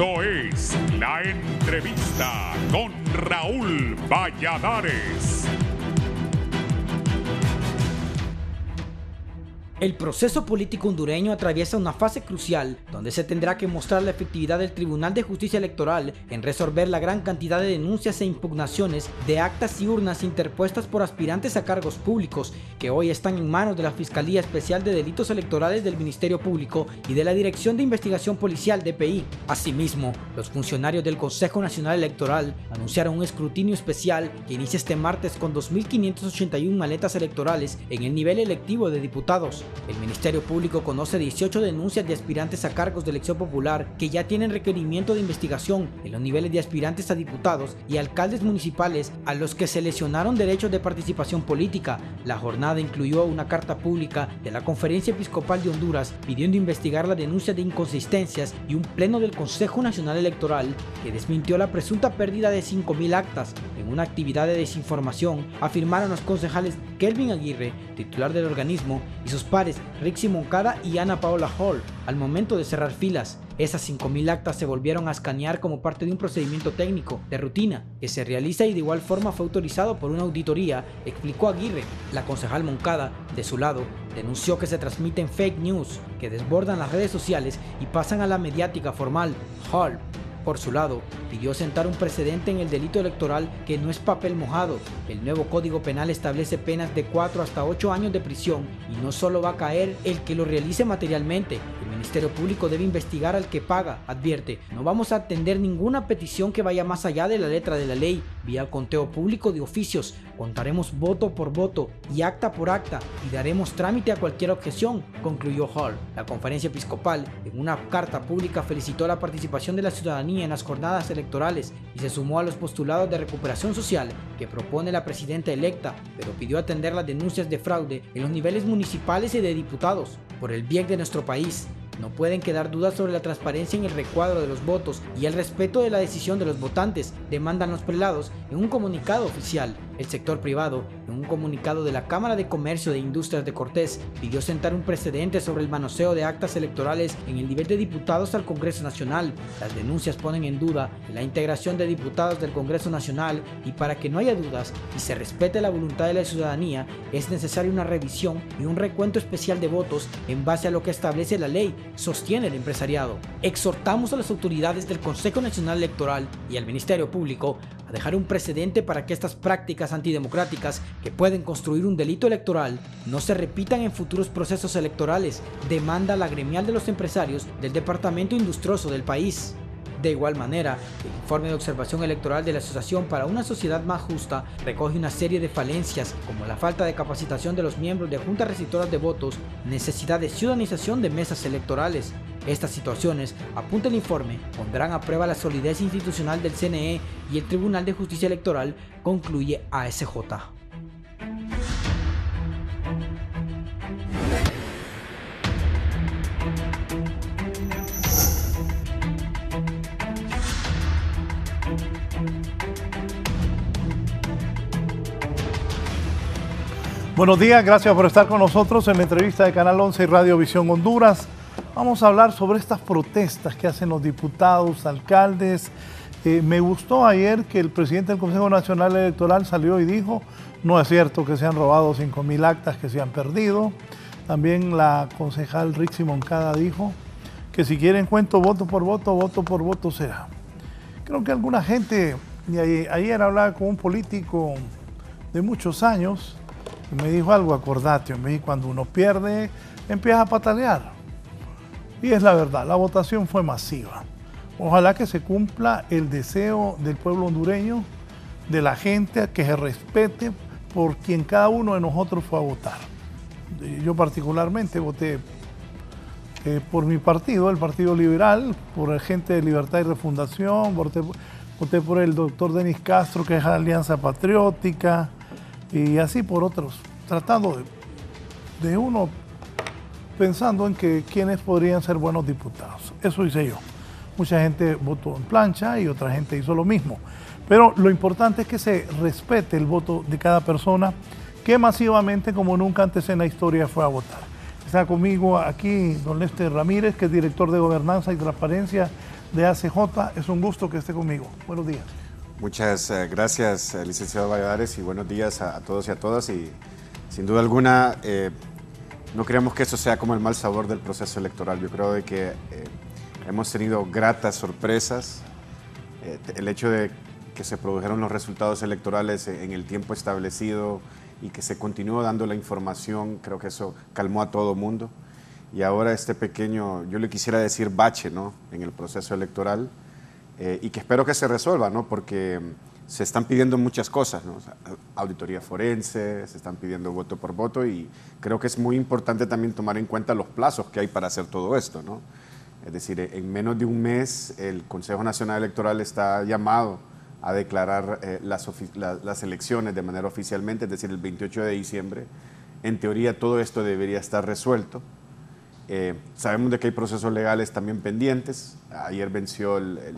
Esto es La Entrevista con Raúl Valladares. El proceso político hondureño atraviesa una fase crucial donde se tendrá que mostrar la efectividad del Tribunal de Justicia Electoral en resolver la gran cantidad de denuncias e impugnaciones de actas y urnas interpuestas por aspirantes a cargos públicos que hoy están en manos de la Fiscalía Especial de Delitos Electorales del Ministerio Público y de la Dirección de Investigación Policial DPI. Asimismo, los funcionarios del Consejo Nacional Electoral anunciaron un escrutinio especial que inicia este martes con 2.581 maletas electorales en el nivel electivo de diputados. El Ministerio Público conoce 18 denuncias de aspirantes a cargos de elección popular que ya tienen requerimiento de investigación en los niveles de aspirantes a diputados y alcaldes municipales a los que se lesionaron derechos de participación política. La jornada incluyó una carta pública de la Conferencia Episcopal de Honduras pidiendo investigar las denuncias de inconsistencias y un pleno del Consejo Nacional Electoral que desmintió la presunta pérdida de 5.000 actas en una actividad de desinformación, afirmaron los concejales Kelvin Aguirre, titular del organismo, y sus pares Rixi Moncada y Ana Paola Hall al momento de cerrar filas. Esas 5.000 actas se volvieron a escanear como parte de un procedimiento técnico de rutina que se realiza y de igual forma fue autorizado por una auditoría, explicó Aguirre. La concejal Moncada, de su lado, denunció que se transmiten fake news que desbordan las redes sociales y pasan a la mediática formal. Hall, por su lado, pidió sentar un precedente en el delito electoral que no es papel mojado. El nuevo Código Penal establece penas de 4 hasta 8 años de prisión y no solo va a caer el que lo realice materialmente. El Ministerio Público debe investigar al que paga, advierte. No vamos a atender ninguna petición que vaya más allá de la letra de la ley. Vía conteo público de oficios, contaremos voto por voto y acta por acta y daremos trámite a cualquier objeción, concluyó Hall. La Conferencia Episcopal, en una carta pública, felicitó la participación de la ciudadanía en las jornadas electorales y se sumó a los postulados de recuperación social que propone la presidenta electa, pero pidió atender las denuncias de fraude en los niveles municipales y de diputados. Por el bien de nuestro país, no pueden quedar dudas sobre la transparencia en el recuadro de los votos y el respeto de la decisión de los votantes, demandan los prelados en un comunicado oficial. El sector privado, en un comunicado de la Cámara de Comercio de Industrias de Cortés, pidió sentar un precedente sobre el manoseo de actas electorales en el nivel de diputados al Congreso Nacional. Las denuncias ponen en duda la integración de diputados del Congreso Nacional y para que no haya dudas y se respete la voluntad de la ciudadanía, es necesaria una revisión y un recuento especial de votos en base a lo que establece la ley, sostiene el empresariado. Exhortamos a las autoridades del Consejo Nacional Electoral y al Ministerio Público a dejar un precedente para que estas prácticas antidemocráticas que pueden construir un delito electoral no se repitan en futuros procesos electorales, demanda la gremial de los empresarios del departamento industrioso del país. De igual manera, el informe de observación electoral de la Asociación para una Sociedad Más Justa recoge una serie de falencias como la falta de capacitación de los miembros de juntas receptoras de votos, necesidad de ciudadanización de mesas electorales. Estas situaciones, apunta el informe, pondrán a prueba la solidez institucional del CNE y el Tribunal de Justicia Electoral, concluye ASJ. Buenos días, gracias por estar con nosotros en la entrevista de Canal 11 y Radio Visión Honduras. Vamos a hablar sobre estas protestas que hacen los diputados, alcaldes. Me gustó ayer que el presidente del Consejo Nacional Electoral salió y dijo, no es cierto que se han robado 5.000 actas que se han perdido. También la concejal Rixi Moncada dijo que si quieren cuento voto por voto será. Creo que alguna gente, y ayer hablaba con un político de muchos años, y me dijo algo, acordate, me dijo, cuando uno pierde, empieza a patalear. Y es la verdad, la votación fue masiva. Ojalá que se cumpla el deseo del pueblo hondureño, de la gente, que se respete por quien cada uno de nosotros fue a votar. Yo particularmente voté por mi partido, el Partido Liberal, por el Gente de Libertad y Refundación, voté por el doctor Denis Castro, que es Alianza Patriótica, y así por otros, tratando de uno pensando en que quiénes podrían ser buenos diputados. Eso hice yo. Mucha gente votó en plancha y otra gente hizo lo mismo. Pero lo importante es que se respete el voto de cada persona que masivamente, como nunca antes en la historia, fue a votar. Está conmigo aquí don Lester Ramírez, que es director de Gobernanza y Transparencia de ACJ. Es un gusto que esté conmigo. Buenos días. Muchas gracias, licenciado Valladares, y buenos días a todos y a todas. Y sin duda alguna, no creemos que eso sea como el mal sabor del proceso electoral. Yo creo de que hemos tenido gratas sorpresas. El hecho de que se produjeron los resultados electorales en el tiempo establecido y que se continuó dando la información, creo que eso calmó a todo mundo. Y ahora este pequeño, yo le quisiera decir bache, ¿no?, en el proceso electoral, y que espero que se resuelva, ¿no?, porque se están pidiendo muchas cosas, ¿no? O sea, auditoría forense, se están pidiendo voto por voto, y creo que es muy importante también tomar en cuenta los plazos que hay para hacer todo esto, ¿no? Es decir, en menos de un mes el Consejo Nacional Electoral está llamado a declarar las elecciones de manera oficialmente, es decir, el 28 de diciembre. En teoría todo esto debería estar resuelto. Sabemos de que hay procesos legales también pendientes. Ayer venció el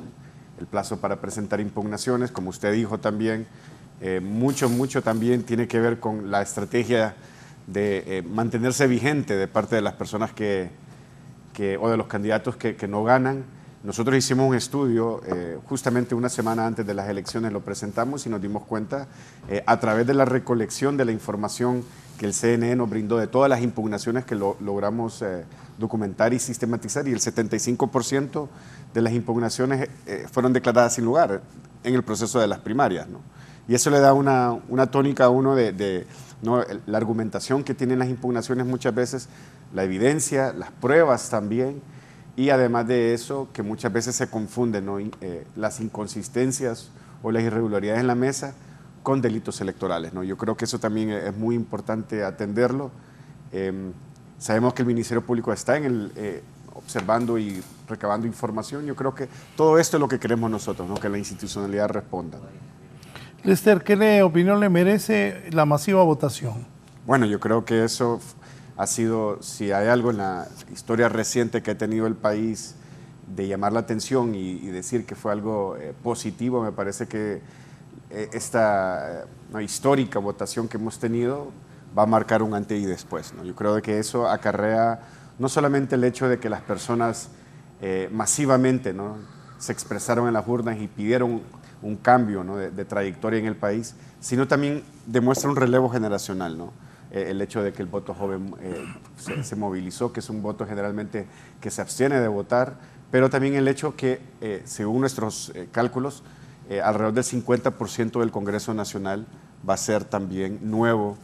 plazo para presentar impugnaciones, como usted dijo también. Mucho también tiene que ver con la estrategia de mantenerse vigente de parte de las personas o de los candidatos que no ganan. Nosotros hicimos un estudio, justamente una semana antes de las elecciones lo presentamos y nos dimos cuenta, a través de la recolección de la información que el CNE nos brindó de todas las impugnaciones que logramos documentar y sistematizar, y el 75% de las impugnaciones fueron declaradas sin lugar en el proceso de las primarias, ¿no? Y eso le da una tónica a uno ¿no?, la argumentación que tienen las impugnaciones muchas veces, la evidencia, las pruebas también, y además de eso, que muchas veces se confunden, ¿no?, las inconsistencias o las irregularidades en la mesa con delitos electorales, ¿no? Yo creo que eso también es muy importante atenderlo. Sabemos que el Ministerio Público está observando y recabando información. Yo creo que todo esto es lo que queremos nosotros, ¿no?, que la institucionalidad responda. Lester, ¿qué opinión le merece la masiva votación? Bueno, yo creo que eso ha sido, si hay algo en la historia reciente que ha tenido el país de llamar la atención y decir que fue algo positivo, me parece que esta histórica votación que hemos tenido va a marcar un antes y después, ¿no? Yo creo que eso acarrea no solamente el hecho de que las personas masivamente, ¿no?, se expresaron en las urnas y pidieron un cambio, ¿no?, de trayectoria en el país, sino también demuestra un relevo generacional, ¿no? El hecho de que el voto joven se movilizó, que es un voto generalmente que se abstiene de votar, pero también el hecho que, según nuestros cálculos, alrededor del 50% del Congreso Nacional va a ser también nuevo,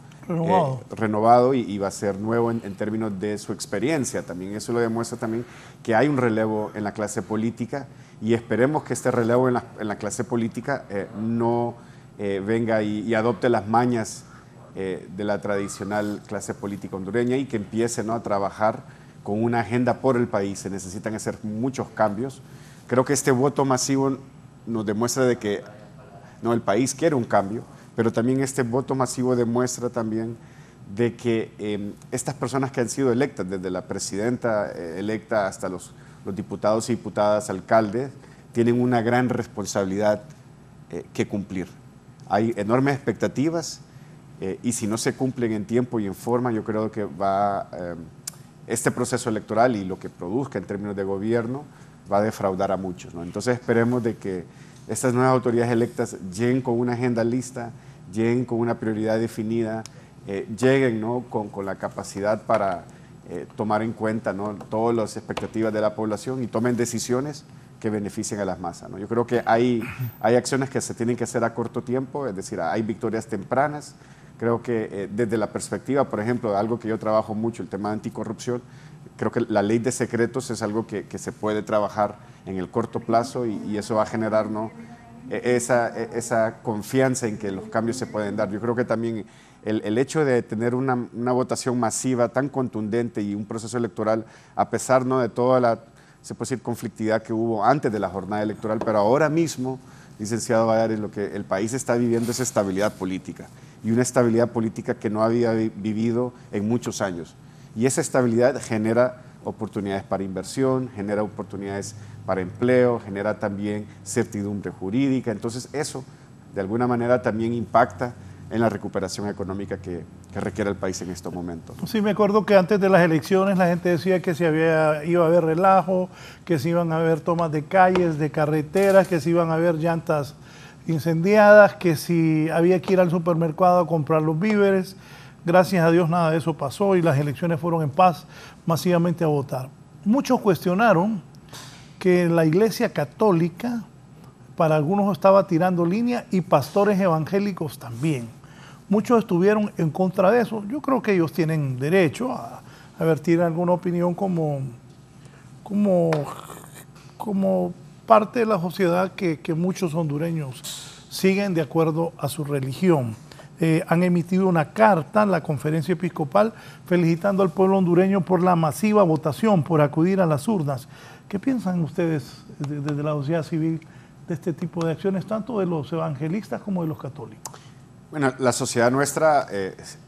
renovado y va a ser nuevo en términos de su experiencia también. Eso lo demuestra también que hay un relevo en la clase política, y esperemos que este relevo en la clase política no venga y adopte las mañas de la tradicional clase política hondureña, y que empiece, ¿no?, a trabajar con una agenda por el país. Se necesitan hacer muchos cambios. Creo que este voto masivo nos demuestra de que no, el país quiere un cambio, pero también este voto masivo demuestra también de que estas personas que han sido electas, desde la presidenta electa hasta los diputados y diputadas, alcaldes, tienen una gran responsabilidad que cumplir. Hay enormes expectativas, y si no se cumplen en tiempo y en forma, yo creo que este proceso electoral y lo que produzca en términos de gobierno va a defraudar a muchos, ¿no? Entonces esperemos de que estas nuevas autoridades electas lleguen con una agenda lista, lleguen con una prioridad definida, lleguen, ¿no?, con la capacidad para tomar en cuenta, ¿no?, todas las expectativas de la población y tomen decisiones que beneficien a las masas, ¿no? Yo creo que hay acciones que se tienen que hacer a corto tiempo, es decir, hay victorias tempranas. Creo que desde la perspectiva, por ejemplo, de algo que yo trabajo mucho, el tema de anticorrupción, creo que la ley de secretos es algo que se puede trabajar en el corto plazo, y eso va a generar, ¿no?, esa confianza en que los cambios se pueden dar. Yo creo que también el hecho de tener una votación masiva tan contundente y un proceso electoral, a pesar, ¿no?, de toda la, se puede decir, conflictividad que hubo antes de la jornada electoral, pero ahora mismo, licenciado Valladares, lo que el país está viviendo es estabilidad política, y una estabilidad política que no había vivido en muchos años. Y esa estabilidad genera oportunidades para inversión, genera oportunidades para empleo, genera también certidumbre jurídica. Entonces eso, de alguna manera, también impacta en la recuperación económica que requiere el país en estos momentos. Sí, me acuerdo que antes de las elecciones la gente decía que iba a haber relajo, que se iban a haber tomas de calles, de carreteras, que se iban a haber llantas incendiadas, que si había que ir al supermercado a comprar los víveres. Gracias a Dios nada de eso pasó y las elecciones fueron en paz, masivamente a votar. Muchos cuestionaron que la Iglesia Católica, para algunos estaba tirando línea y pastores evangélicos también. Muchos estuvieron en contra de eso. Yo creo que ellos tienen derecho a vertir alguna opinión como parte de la sociedad que muchos hondureños siguen de acuerdo a su religión. Han emitido una carta en la conferencia episcopal felicitando al pueblo hondureño por la masiva votación, por acudir a las urnas. ¿Qué piensan ustedes desde la sociedad civil de este tipo de acciones, tanto de los evangelistas como de los católicos? Bueno, la sociedad nuestra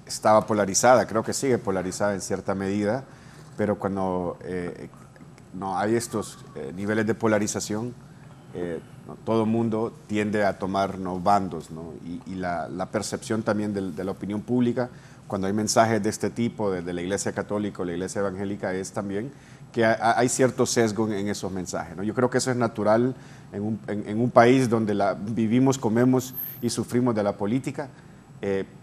estaba polarizada, creo que sigue polarizada en cierta medida, pero cuando no hay estos niveles de polarización, todo el mundo tiende a tomar bandos, ¿no? Y la percepción también de la opinión pública, cuando hay mensajes de este tipo, de la Iglesia Católica o la Iglesia Evangélica, es también que hay cierto sesgo en esos mensajes, ¿no? Yo creo que eso es natural en un país donde vivimos, comemos y sufrimos de la política,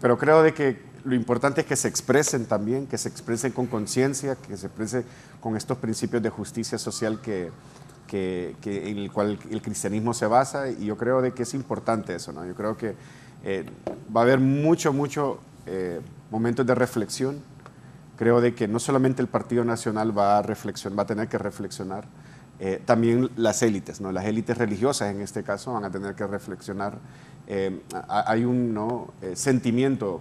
pero creo de que lo importante es que se expresen también, que se expresen con conciencia, que se expresen con estos principios de justicia social en el cual el cristianismo se basa, y yo creo de que es importante eso, ¿no? Yo creo que va a haber mucho momentos de reflexión. Creo de que no solamente el Partido Nacional va a tener que reflexionar, también las élites, ¿no? Las élites religiosas en este caso van a tener que reflexionar. Hay un sentimiento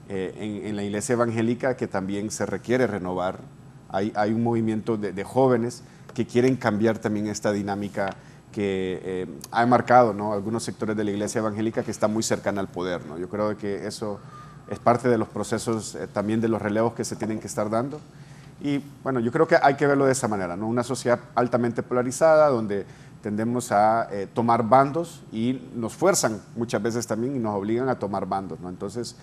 en la iglesia evangélica que también se requiere renovar. Hay un movimiento de jóvenes que quieren cambiar también esta dinámica que ha marcado, ¿no?, algunos sectores de la iglesia evangélica que está muy cercana al poder, ¿no? Yo creo que eso es parte de los procesos también de los relevos que se tienen que estar dando. Y bueno, yo creo que hay que verlo de esa manera, ¿no? Una sociedad altamente polarizada donde tendemos a tomar bandos y nos fuerzan muchas veces también y nos obligan a tomar bandos, ¿no? Entonces,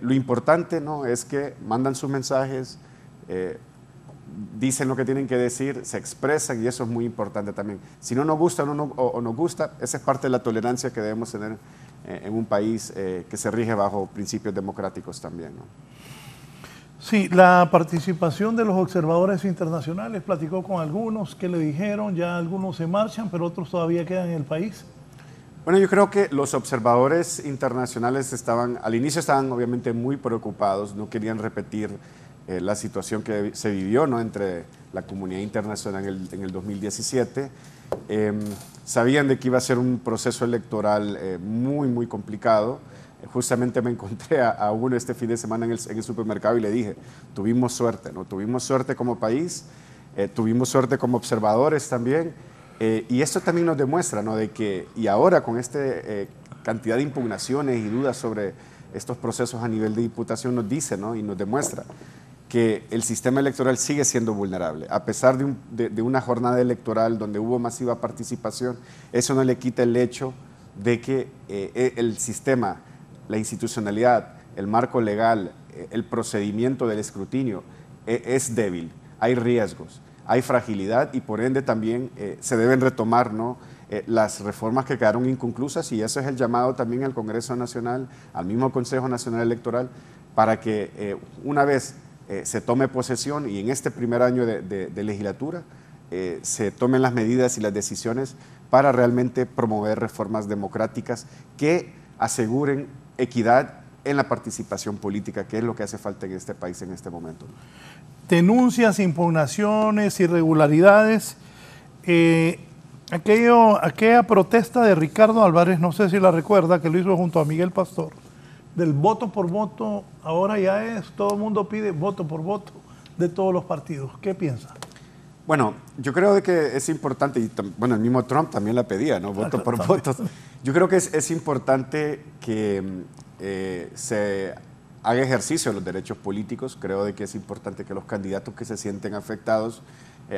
lo importante, ¿no?, es que mandan sus mensajes, dicen lo que tienen que decir, se expresan, y eso es muy importante también. Si no nos gusta o nos gusta, esa es parte de la tolerancia que debemos tener en un país que se rige bajo principios democráticos también, ¿no? Sí, la participación de los observadores internacionales, platicó con algunos, ¿qué le dijeron? Ya algunos se marchan, pero otros todavía quedan en el país. Bueno, yo creo que los observadores internacionales al inicio estaban obviamente muy preocupados, no querían repetir la situación que se vivió, ¿no?, entre la comunidad internacional en el 2017. Sabían de que iba a ser un proceso electoral muy complicado. Justamente me encontré a uno este fin de semana en el supermercado y le dije, tuvimos suerte, ¿no? Tuvimos suerte como país, tuvimos suerte como observadores también, y esto también nos demuestra, ¿no?, de que, y ahora con esta cantidad de impugnaciones y dudas sobre estos procesos a nivel de diputación, nos dice, ¿no?, y nos demuestra que el sistema electoral sigue siendo vulnerable. A pesar de una jornada electoral donde hubo masiva participación, eso no le quita el hecho de que el sistema, la institucionalidad, el marco legal, el procedimiento del escrutinio es débil, hay riesgos, hay fragilidad, y por ende también se deben retomar, ¿no?, las reformas que quedaron inconclusas, y eso es el llamado también al Congreso Nacional, al mismo Consejo Nacional Electoral, para que una vez se tome posesión y en este primer año de legislatura se tomen las medidas y las decisiones para realmente promover reformas democráticas que aseguren equidad en la participación política, que es lo que hace falta en este país en este momento. Denuncias, impugnaciones, irregularidades. Aquella protesta de Ricardo Álvarez, no sé si la recuerda, que lo hizo junto a Miguel Pastor, del voto por voto, ahora ya todo el mundo pide voto por voto de todos los partidos. ¿Qué piensa? Bueno, yo creo de que es importante, y bueno, el mismo Trump también la pedía, ¿no?, voto por voto. Yo creo que es importante que se haga ejercicio de los derechos políticos. Creo de que es importante que los candidatos que se sienten afectados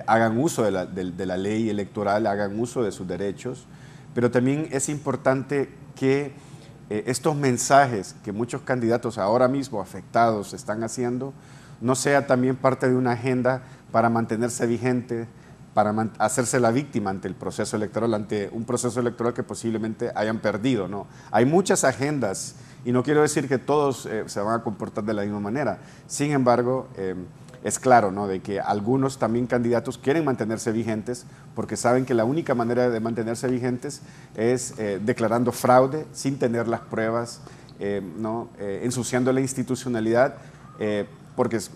hagan uso de la ley electoral, hagan uso de sus derechos, pero también es importante que estos mensajes que muchos candidatos ahora mismo afectados están haciendo, no sea también parte de una agenda para mantenerse vigente, para hacerse la víctima ante el proceso electoral, ante un proceso electoral que posiblemente hayan perdido, ¿no? Hay muchas agendas y no quiero decir que todos se van a comportar de la misma manera. Sin embargo, es claro, ¿no?, de que algunos también candidatos quieren mantenerse vigentes porque saben que la única manera de mantenerse vigentes es declarando fraude sin tener las pruebas, ¿no?, ensuciando la institucionalidad, porque es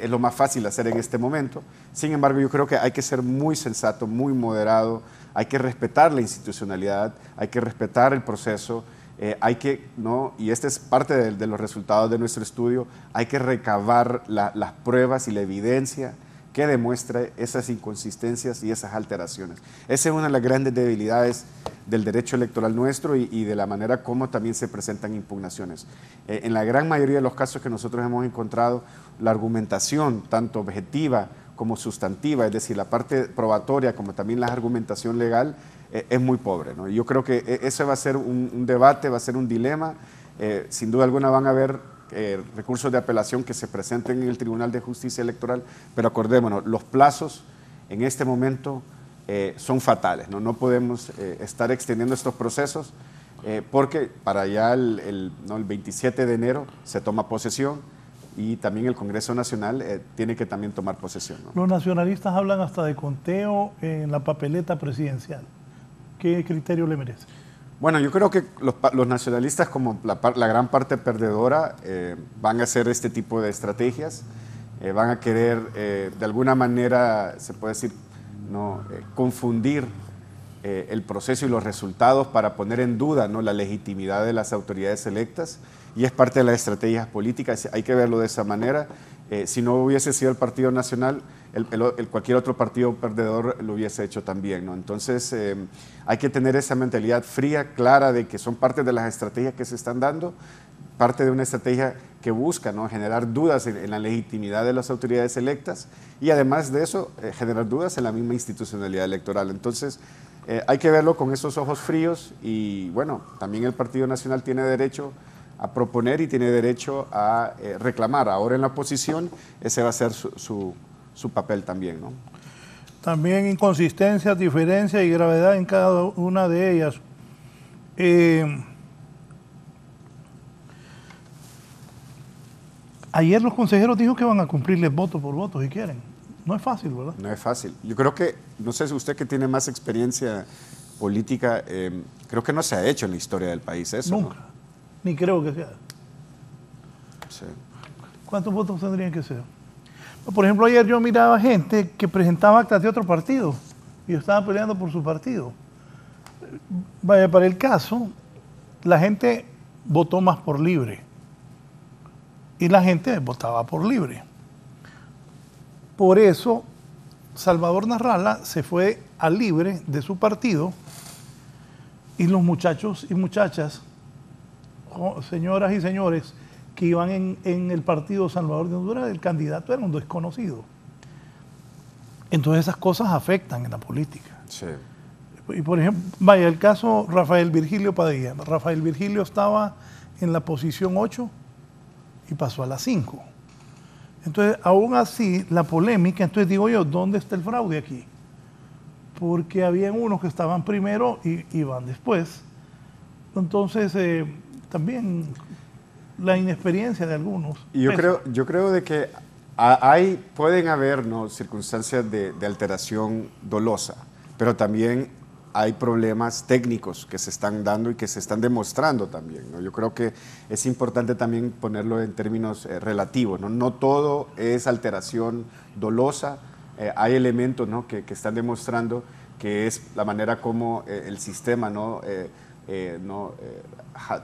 lo más fácil hacer en este momento. Sin embargo, yo creo que hay que ser muy sensato, muy moderado, hay que respetar la institucionalidad, hay que respetar el proceso, hay que, ¿no?, y este es parte de los resultados de nuestro estudio, hay que recabar las pruebas y la evidencia que demuestre esas inconsistencias y esas alteraciones. Esa es una de las grandes debilidades del derecho electoral nuestro y de la manera como también se presentan impugnaciones. En la gran mayoría de los casos que nosotros hemos encontrado, la argumentación, tanto objetiva como sustantiva, es decir, la parte probatoria como también la argumentación legal, es muy pobre, ¿no? Yo creo que ese va a ser un debate, va a ser un dilema. Sin duda alguna van a haber recursos de apelación que se presenten en el Tribunal de Justicia Electoral, pero acordémonos, los plazos en este momento son fatales, ¿no? No podemos estar extendiendo estos procesos porque para allá el 27 de enero se toma posesión y también el Congreso Nacional tiene que también tomar posesión, ¿no? Los nacionalistas hablan hasta de conteo en la papeleta presidencial. ¿Qué criterio le merece? Bueno, yo creo que los nacionalistas, como la gran parte perdedora, van a hacer este tipo de estrategias, van a querer de alguna manera, se puede decir, ¿no?, confundir el proceso y los resultados para poner en duda, ¿no?, la legitimidad de las autoridades electas, y es parte de las estrategias políticas, hay que verlo de esa manera. Si no hubiese sido el Partido Nacional, cualquier otro partido perdedor lo hubiese hecho también, ¿no? Entonces hay que tener esa mentalidad fría, clara, de que son parte de las estrategias que se están dando, parte de una estrategia que busca, ¿no?, generar dudas en la legitimidad de las autoridades electas y además de eso generar dudas en la misma institucionalidad electoral. Entonces hay que verlo con esos ojos fríos y bueno, también el Partido Nacional tiene derecho a proponer y tiene derecho a reclamar. Ahora en la oposición ese va a ser su papel también, ¿no? También inconsistencias, diferencias y gravedad en cada una de ellas. Ayer los consejeros dijo que van a cumplirles voto por voto si quieren. No es fácil, ¿verdad? No es fácil. Yo creo que, no sé si usted que tiene más experiencia política, creo que no se ha hecho en la historia del país eso. Nunca. ¿No? Ni creo que sea. Sí. ¿Cuántos votos tendrían que ser? Por ejemplo, ayer yo miraba gente que presentaba actas de otro partido y estaba peleando por su partido. Vaya, para el caso, la gente votó más por libre y la gente votaba por libre. Por eso, Salvador Narrala se fue a libre de su partido y los muchachos y muchachas, señoras y señores, que iban en el partido Salvador de Honduras, el candidato era un desconocido. Entonces esas cosas afectan en la política. Sí. Y por ejemplo, vaya, el caso Rafael Virgilio Padilla. Rafael Virgilio estaba en la posición 8 y pasó a la 5. Entonces, aún así, la polémica, entonces digo yo, ¿dónde está el fraude aquí? Porque habían unos que estaban primero y iban después. Entonces, también la inexperiencia de algunos. Y yo creo de que pueden haber, ¿no?, circunstancias de alteración dolosa, pero también hay problemas técnicos que se están dando y que se están demostrando también, ¿no? Yo creo que es importante también ponerlo en términos relativos, ¿no? No todo es alteración dolosa, hay elementos, ¿no?, que están demostrando que es la manera como el sistema, ¿no?,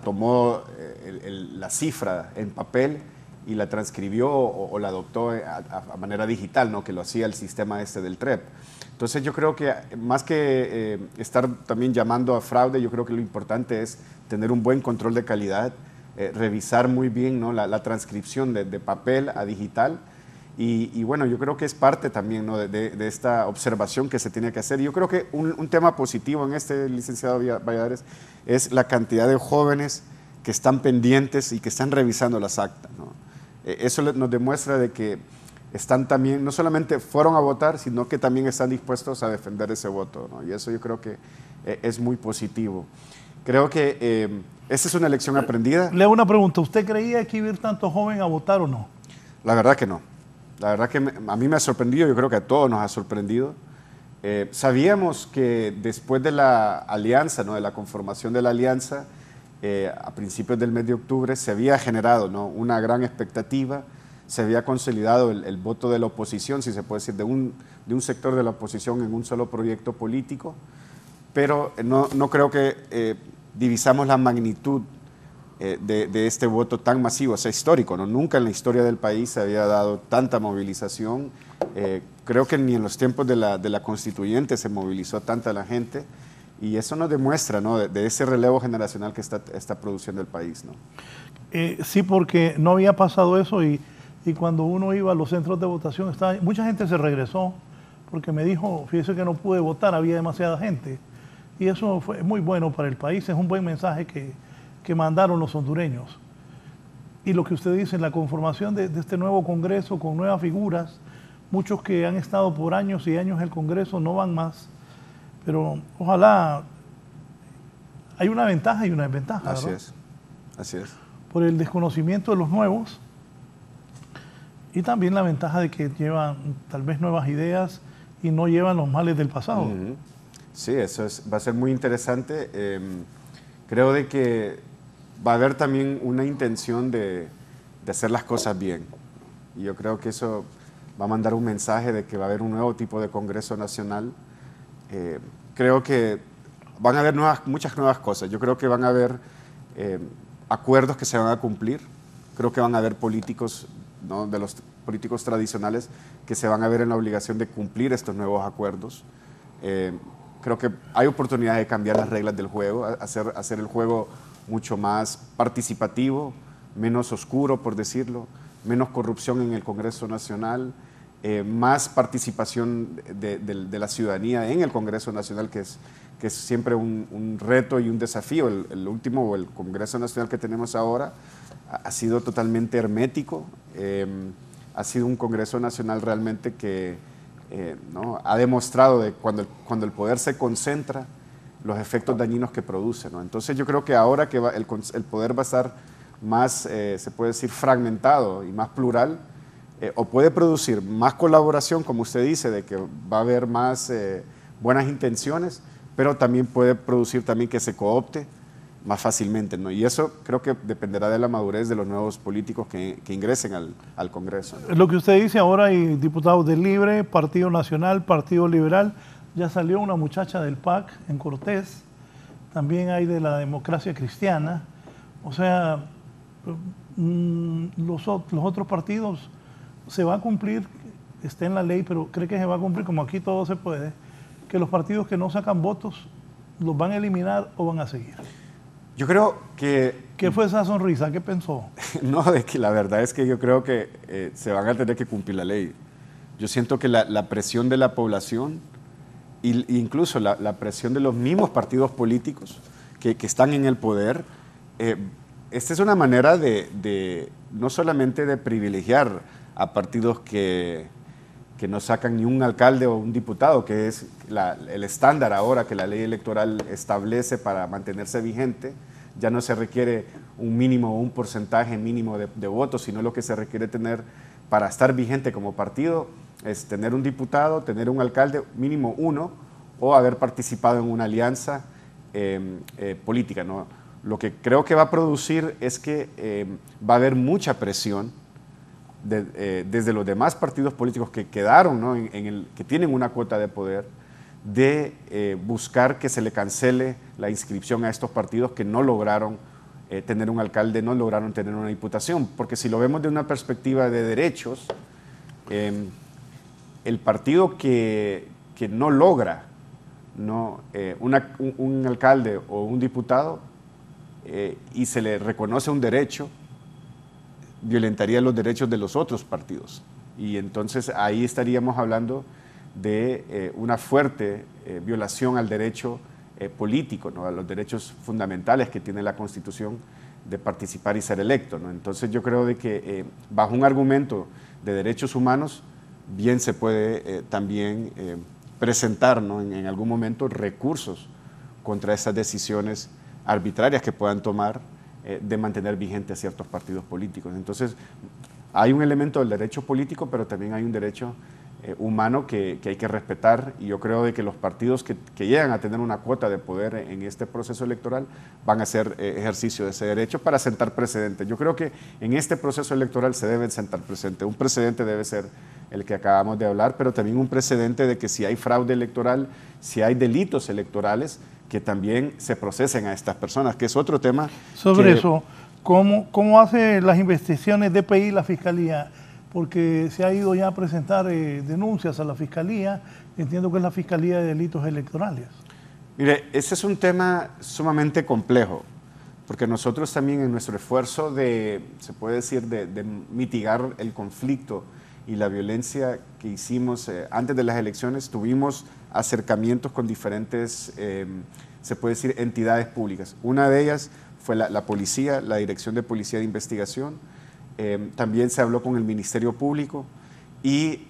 tomó la cifra en papel y la transcribió o la adoptó a manera digital, ¿no?, que lo hacía el sistema del TREP. Entonces yo creo que más que estar también llamando a fraude, yo creo que lo importante es tener un buen control de calidad, revisar muy bien, ¿no?, la transcripción de papel a digital. Y bueno, yo creo que es parte también, ¿no?, de esta observación que se tiene que hacer. Yo creo que un tema positivo en este, licenciado Valladares, es la cantidad de jóvenes que están pendientes y que están revisando las actas, ¿no? Eso nos demuestra de que están también, no solamente fueron a votar, sino que también están dispuestos a defender ese voto, ¿no? Y eso yo creo que es muy positivo. Creo que esta es una elección aprendida. Le hago una pregunta, ¿usted creía que iba a ir tanto joven a votar o no? La verdad que no. La verdad que a mí me ha sorprendido, yo creo que a todos nos ha sorprendido. Sabíamos que después de la alianza, ¿no?, de la conformación de la alianza, a principios del mes de octubre se había generado, ¿no?, una gran expectativa, se había consolidado el voto de la oposición, si se puede decir, de un sector de la oposición en un solo proyecto político, pero no creo que divisamos la magnitud de este voto tan masivo, o sea, histórico, ¿no? Nunca en la historia del país se había dado tanta movilización. Creo que ni en los tiempos de la constituyente se movilizó tanta la gente, y eso nos demuestra, ¿no?, de ese relevo generacional que está produciendo el país, ¿no? Sí, porque no había pasado eso y cuando uno iba a los centros de votación, mucha gente se regresó porque me dijo, fíjese que no pude votar, había demasiada gente. Y eso fue muy bueno para el país, es un buen mensaje que mandaron los hondureños. Y lo que usted dice, la conformación de este nuevo Congreso con nuevas figuras, muchos que han estado por años y años en el Congreso no van más, pero ojalá, hay una ventaja y una desventaja, Así ¿verdad? es, así es. Por el desconocimiento de los nuevos y también la ventaja de que llevan tal vez nuevas ideas y no llevan los males del pasado. Sí, eso va a ser muy interesante. Creo de que va a haber también una intención de hacer las cosas bien. Y yo creo que eso va a mandar un mensaje de que va a haber un nuevo tipo de Congreso Nacional. Creo que van a haber muchas nuevas cosas. Yo creo que van a haber acuerdos que se van a cumplir. Creo que van a haber políticos, ¿no?, de los políticos tradicionales que se van a ver en la obligación de cumplir estos nuevos acuerdos. Creo que hay oportunidades de cambiar las reglas del juego, hacer el juego mucho más participativo, menos oscuro, por decirlo, menos corrupción en el Congreso Nacional, más participación de la ciudadanía en el Congreso Nacional, que es siempre un reto y un desafío. El último, el Congreso Nacional que tenemos ahora, ha sido totalmente hermético. Ha sido un Congreso Nacional realmente que ¿no?, ha demostrado de cuando el poder se concentra, los efectos dañinos que produce, ¿no? Entonces yo creo que ahora que el poder va a estar más, se puede decir, fragmentado y más plural, o puede producir más colaboración, como usted dice, de que va a haber más buenas intenciones, pero también puede producir también que se coopte más fácilmente, ¿no? Y eso creo que dependerá de la madurez de los nuevos políticos que ingresen al Congreso, ¿no? Lo que usted dice, ahora hay diputados del Libre, Partido Nacional, Partido Liberal, ya salió una muchacha del PAC en Cortés, también hay de la Democracia Cristiana, o sea, los otros partidos se va a cumplir, está en la ley, pero cree que se va a cumplir, como aquí todo se puede, que los partidos que no sacan votos los van a eliminar o van a seguir. Yo creo que... ¿Qué fue esa sonrisa? ¿Qué pensó? No, de que la verdad es que yo creo que se van a tener que cumplir la ley. Yo siento que la presión de la población e incluso la presión de los mismos partidos políticos que están en el poder, esta es una manera no solamente de privilegiar a partidos que no sacan ni un alcalde o un diputado, que es el estándar ahora que la ley electoral establece para mantenerse vigente. Ya no se requiere un mínimo o un porcentaje mínimo de votos, sino lo que se requiere tener para estar vigente como partido es tener un diputado, tener un alcalde, mínimo uno, o haber participado en una alianza política, ¿no? Lo que creo que va a producir es que va a haber mucha presión desde los demás partidos políticos que quedaron, ¿no?, que tienen una cuota de poder, de buscar que se le cancele la inscripción a estos partidos que no lograron tener un alcalde, no lograron tener una diputación. Porque si lo vemos de una perspectiva de derechos, el partido que no logra un alcalde o un diputado y se le reconoce un derecho, violentaría los derechos de los otros partidos. Y entonces ahí estaríamos hablando de una fuerte violación al derecho político, ¿no?, a los derechos fundamentales que tiene la Constitución participar y ser electo, ¿no? Entonces yo creo de que bajo un argumento de derechos humanos, bien se puede también presentar, ¿no?, en algún momento recursos contra esas decisiones arbitrarias que puedan tomar de mantener vigentes ciertos partidos políticos. Entonces, hay un elemento del derecho político, pero también hay un derecho humano que hay que respetar, y yo creo de que los partidos que llegan a tener una cuota de poder en este proceso electoral van a hacer ejercicio de ese derecho para sentar precedentes. Yo creo que en este proceso electoral se deben sentar precedentes. Un precedente debe ser el que acabamos de hablar, pero también un precedente de que si hay fraude electoral, si hay delitos electorales, que también se procesen a estas personas, que es otro tema. Sobre eso, ¿cómo hace las investigaciones DPI y la Fiscalía? Porque se ha ido ya a presentar denuncias a la Fiscalía, entiendo que es la Fiscalía de Delitos Electorales. Mire, ese es un tema sumamente complejo, porque nosotros también en nuestro esfuerzo se puede decir, de mitigar el conflicto y la violencia que hicimos antes de las elecciones, tuvimos acercamientos con diferentes, se puede decir, entidades públicas. Una de ellas fue la policía, la Dirección de Policía de Investigación. También se habló con el Ministerio Público y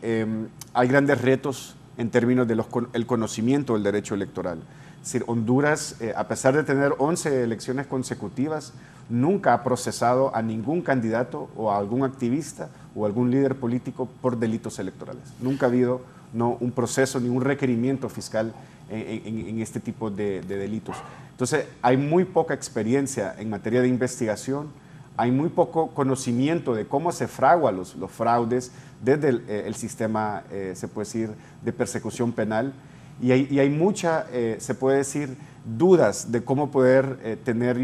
hay grandes retos en términos del conocimiento del derecho electoral. Es decir, Honduras, a pesar de tener 11 elecciones consecutivas, nunca ha procesado a ningún candidato o a algún activista o algún líder político por delitos electorales. Nunca ha habido un proceso ni un requerimiento fiscal en este tipo de delitos. Entonces, hay muy poca experiencia en materia de investigación, hay muy poco conocimiento de cómo se fraguan los fraudes desde el sistema, se puede decir, de persecución penal, y hay mucha, se puede decir, dudas de cómo poder tener,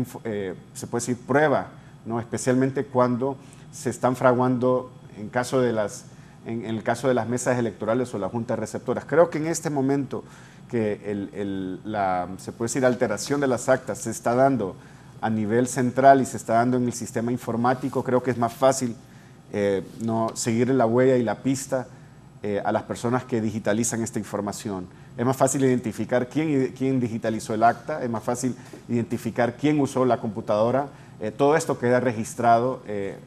se puede decir, prueba, ¿no?, especialmente cuando se están fraguando en el caso de las mesas electorales o las juntas receptoras. Creo que en este momento que se puede decir, alteración de las actas se está dando a nivel central y se está dando en el sistema informático, creo que es más fácil no seguir la huella y la pista a las personas que digitalizan esta información. Es más fácil identificar quién digitalizó el acta, es más fácil identificar quién usó la computadora. Todo esto queda registrado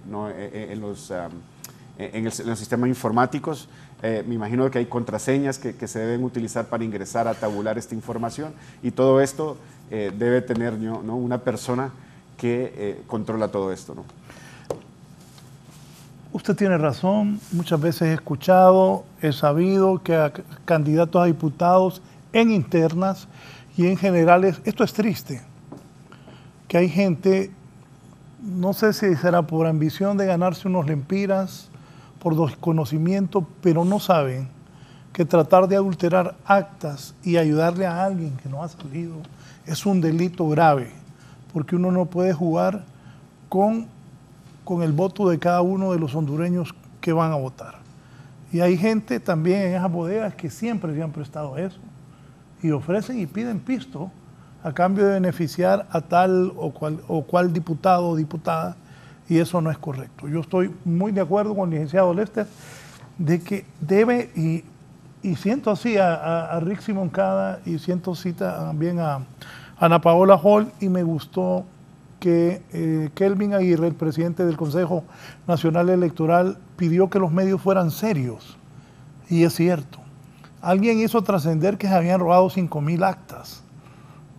¿no?, en los sistemas informáticos. Me imagino que hay contraseñas que se deben utilizar para ingresar a tabular esta información, y todo esto debe tener, ¿no?, una persona que controla todo esto, ¿no? Usted tiene razón, muchas veces he escuchado, he sabido que a candidatos a diputados en internas y en generales, esto es triste, que hay gente, no sé si será por ambición de ganarse unos lempiras, por desconocimiento, pero no saben que tratar de adulterar actas y ayudarle a alguien que no ha salido es un delito grave, porque uno no puede jugar con el voto de cada uno de los hondureños que van a votar. Y hay gente también en esas bodegas que siempre se han prestado a eso y ofrecen y piden pisto a cambio de beneficiar a tal o cual diputado o diputada, y eso no es correcto. Yo estoy muy de acuerdo con el licenciado Lester de que debe, y siento así a Rick Simoncada y siento cita también a Ana Paola Hall, y me gustó que Kelvin Aguirre, el presidente del Consejo Nacional Electoral, pidió que los medios fueran serios, y es cierto. Alguien hizo trascender que se habían robado 5,000 actas.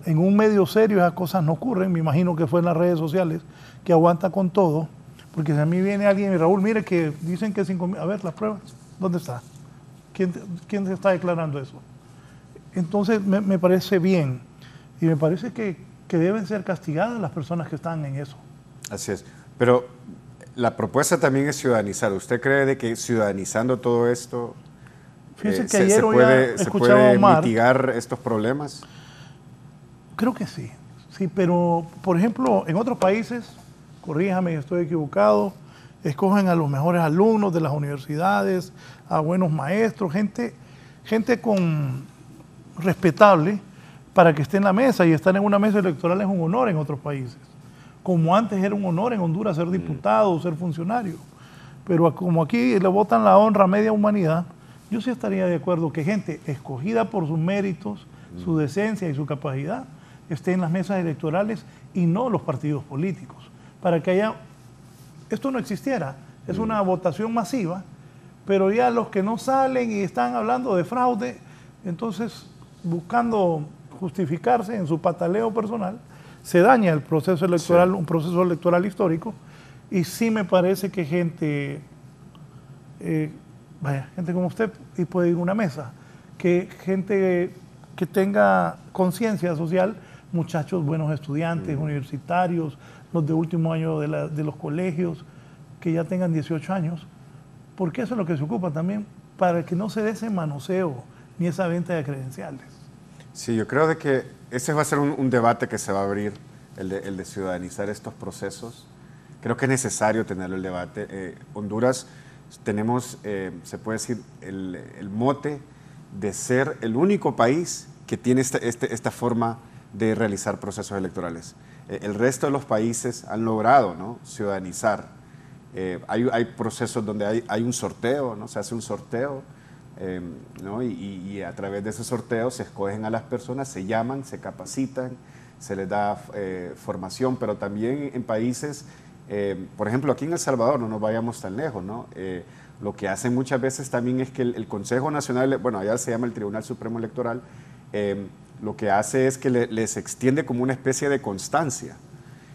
En un medio serio esas cosas no ocurren, me imagino que fue en las redes sociales, que aguanta con todo, porque si a mí viene alguien y Raúl, mire que dicen que 5,000, a ver las pruebas, ¿dónde está? ¿Quién se está declarando eso? Entonces me parece bien, y me parece que deben ser castigadas las personas que están en eso. Así es, pero la propuesta también es ciudadanizar. ¿Usted cree de que ciudadanizando todo esto se puede mitigar estos problemas? Creo que sí, pero por ejemplo, en otros países, corríjame si estoy equivocado, escogen a los mejores alumnos de las universidades, a buenos maestros, gente respetable, para que esté en la mesa, y estar en una mesa electoral es un honor en otros países. Como antes era un honor en Honduras ser diputado o ser funcionario. Pero como aquí le votan la honra a media humanidad, yo sí estaría de acuerdo que gente escogida por sus méritos, su decencia y su capacidad esté en las mesas electorales y no los partidos políticos. para que esto no existiera. Es una votación masiva, pero ya los que no salen y están hablando de fraude, entonces buscando justificarse en su pataleo personal, se daña el proceso electoral, un proceso electoral histórico, y sí me parece que gente como usted y puede ir a una mesa, que gente que tenga conciencia social, muchachos buenos estudiantes, universitarios, los de último año de los colegios, que ya tengan 18 años, porque eso es lo que se ocupa también, para que no se dé ese manoseo ni esa venta de credenciales. Sí, yo creo de que ese va a ser un debate que se va a abrir, el de ciudadanizar estos procesos. Creo que es necesario tener el debate. Honduras tenemos, se puede decir, el mote de ser el único país que tiene esta forma de realizar procesos electorales. El resto de los países han logrado, ¿no?, ciudadanizar. Hay procesos donde hay un sorteo, ¿no? Se hace un sorteo, ¿no? Y a través de ese sorteo se escogen a las personas, se llaman, se capacitan, se les da formación, pero también en países, por ejemplo, aquí en El Salvador, no nos vayamos tan lejos, ¿no? Lo que hacen muchas veces también es que el Consejo Nacional, bueno, allá se llama el Tribunal Supremo Electoral, lo que hace es que les extiende como una especie de constancia.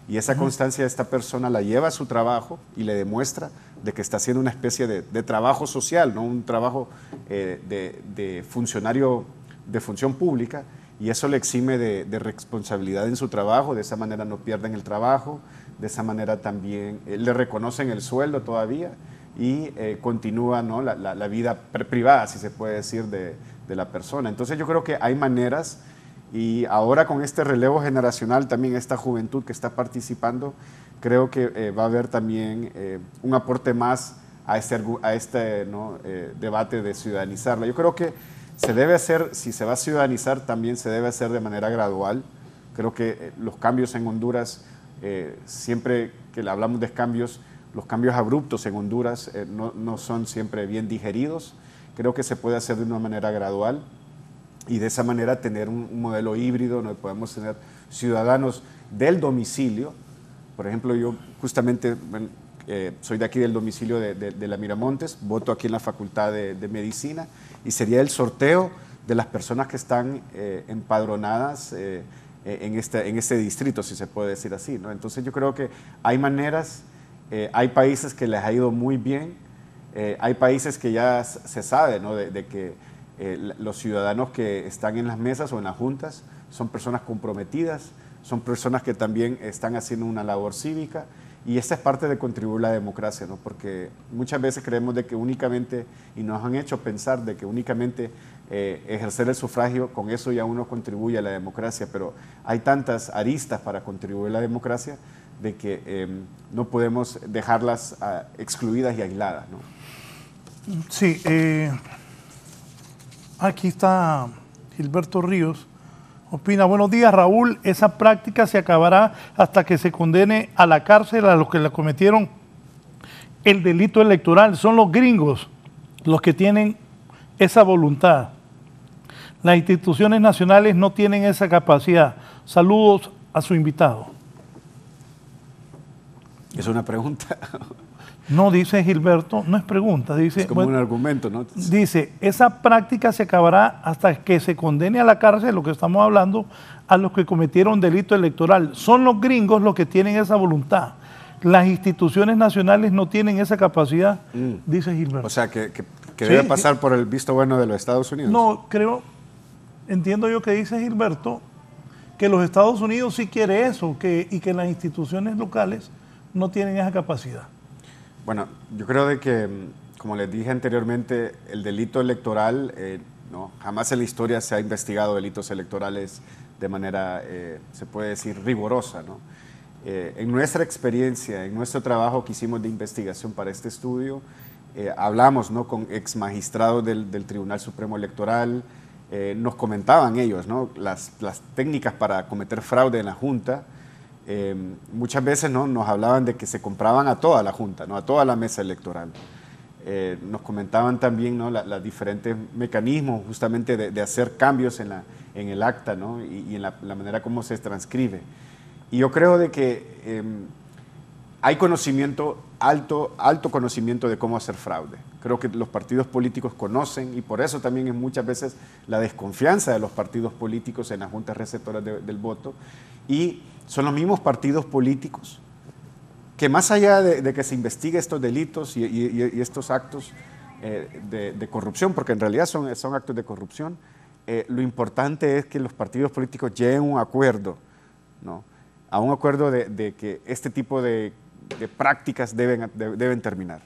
Y esa constancia esta persona la lleva a su trabajo y le demuestra de que está haciendo una especie de trabajo social, ¿no?, un trabajo de funcionario de función pública, y eso le exime de responsabilidad en su trabajo. De esa manera no pierden el trabajo, de esa manera también le reconocen el sueldo todavía y continúa, ¿no?, la vida privada, si se puede decir, de la persona. Entonces yo creo que hay maneras. Y ahora con este relevo generacional, también esta juventud que está participando, creo que va a haber también un aporte más a este ¿no?, debate de ciudadanizarla. Yo creo que se debe hacer, si se va a ciudadanizar, también se debe hacer de manera gradual. Creo que los cambios en Honduras, siempre que hablamos de cambios, los cambios abruptos en Honduras no son siempre bien digeridos. Creo que se puede hacer de una manera gradual, y de esa manera tener un modelo híbrido donde podemos tener ciudadanos del domicilio. Por ejemplo, yo justamente soy de aquí del domicilio de la Miramontes, voto aquí en la Facultad de Medicina, y sería el sorteo de las personas que están empadronadas en este distrito, si se puede decir así, ¿no? Entonces yo creo que hay maneras, hay países que les ha ido muy bien, hay países que ya se sabe, ¿no?, de que los ciudadanos que están en las mesas o en las juntas son personas comprometidas, son personas que también están haciendo una labor cívica, y esta es parte de contribuir a la democracia, ¿no? Porque muchas veces creemos de que únicamente, y nos han hecho pensar de que únicamente ejercer el sufragio, con eso ya uno contribuye a la democracia, pero hay tantas aristas para contribuir a la democracia de que no podemos dejarlas excluidas y aisladas, ¿no? Sí, aquí está Gilberto Ríos, opina: buenos días, Raúl, esa práctica se acabará hasta que se condene a la cárcel a los que le cometieron el delito electoral. Son los gringos los que tienen esa voluntad. Las instituciones nacionales no tienen esa capacidad. Saludos a su invitado. Es una pregunta. No, dice Gilberto, no es pregunta, dice... Es como un argumento, ¿no? Dice, esa práctica se acabará hasta que se condene a la cárcel, lo que estamos hablando, a los que cometieron delito electoral. Son los gringos los que tienen esa voluntad. Las instituciones nacionales no tienen esa capacidad, dice Gilberto. O sea, que debe pasar por el visto bueno de los Estados Unidos. No, entiendo yo que dice Gilberto, que los Estados Unidos sí quiere eso, y que las instituciones locales no tienen esa capacidad. Bueno, yo creo de que, como les dije anteriormente, el delito electoral, no, jamás en la historia se ha investigado delitos electorales de manera, se puede decir, rigurosa, ¿no? En nuestra experiencia, en nuestro trabajo que hicimos de investigación para este estudio, hablamos, ¿no?, con ex magistrados del Tribunal Supremo Electoral, nos comentaban ellos, ¿no?, las técnicas para cometer fraude en la Junta. Muchas veces, ¿no?, nos hablaban de que se compraban a toda la Junta, ¿no?, a toda la mesa electoral. Nos comentaban también, ¿no?, los diferentes mecanismos justamente de hacer cambios en el acta, ¿no?, y en la manera como se transcribe. Y yo creo de que hay conocimiento, alto conocimiento de cómo hacer fraude. Creo que los partidos políticos conocen y por eso también es muchas veces la desconfianza de los partidos políticos en las juntas receptoras del voto. Y son los mismos partidos políticos que más allá de que se investigue estos delitos y estos actos de corrupción, porque en realidad son actos de corrupción, lo importante es que los partidos políticos lleguen a un acuerdo, ¿no? A un acuerdo de que este tipo de prácticas deben terminar.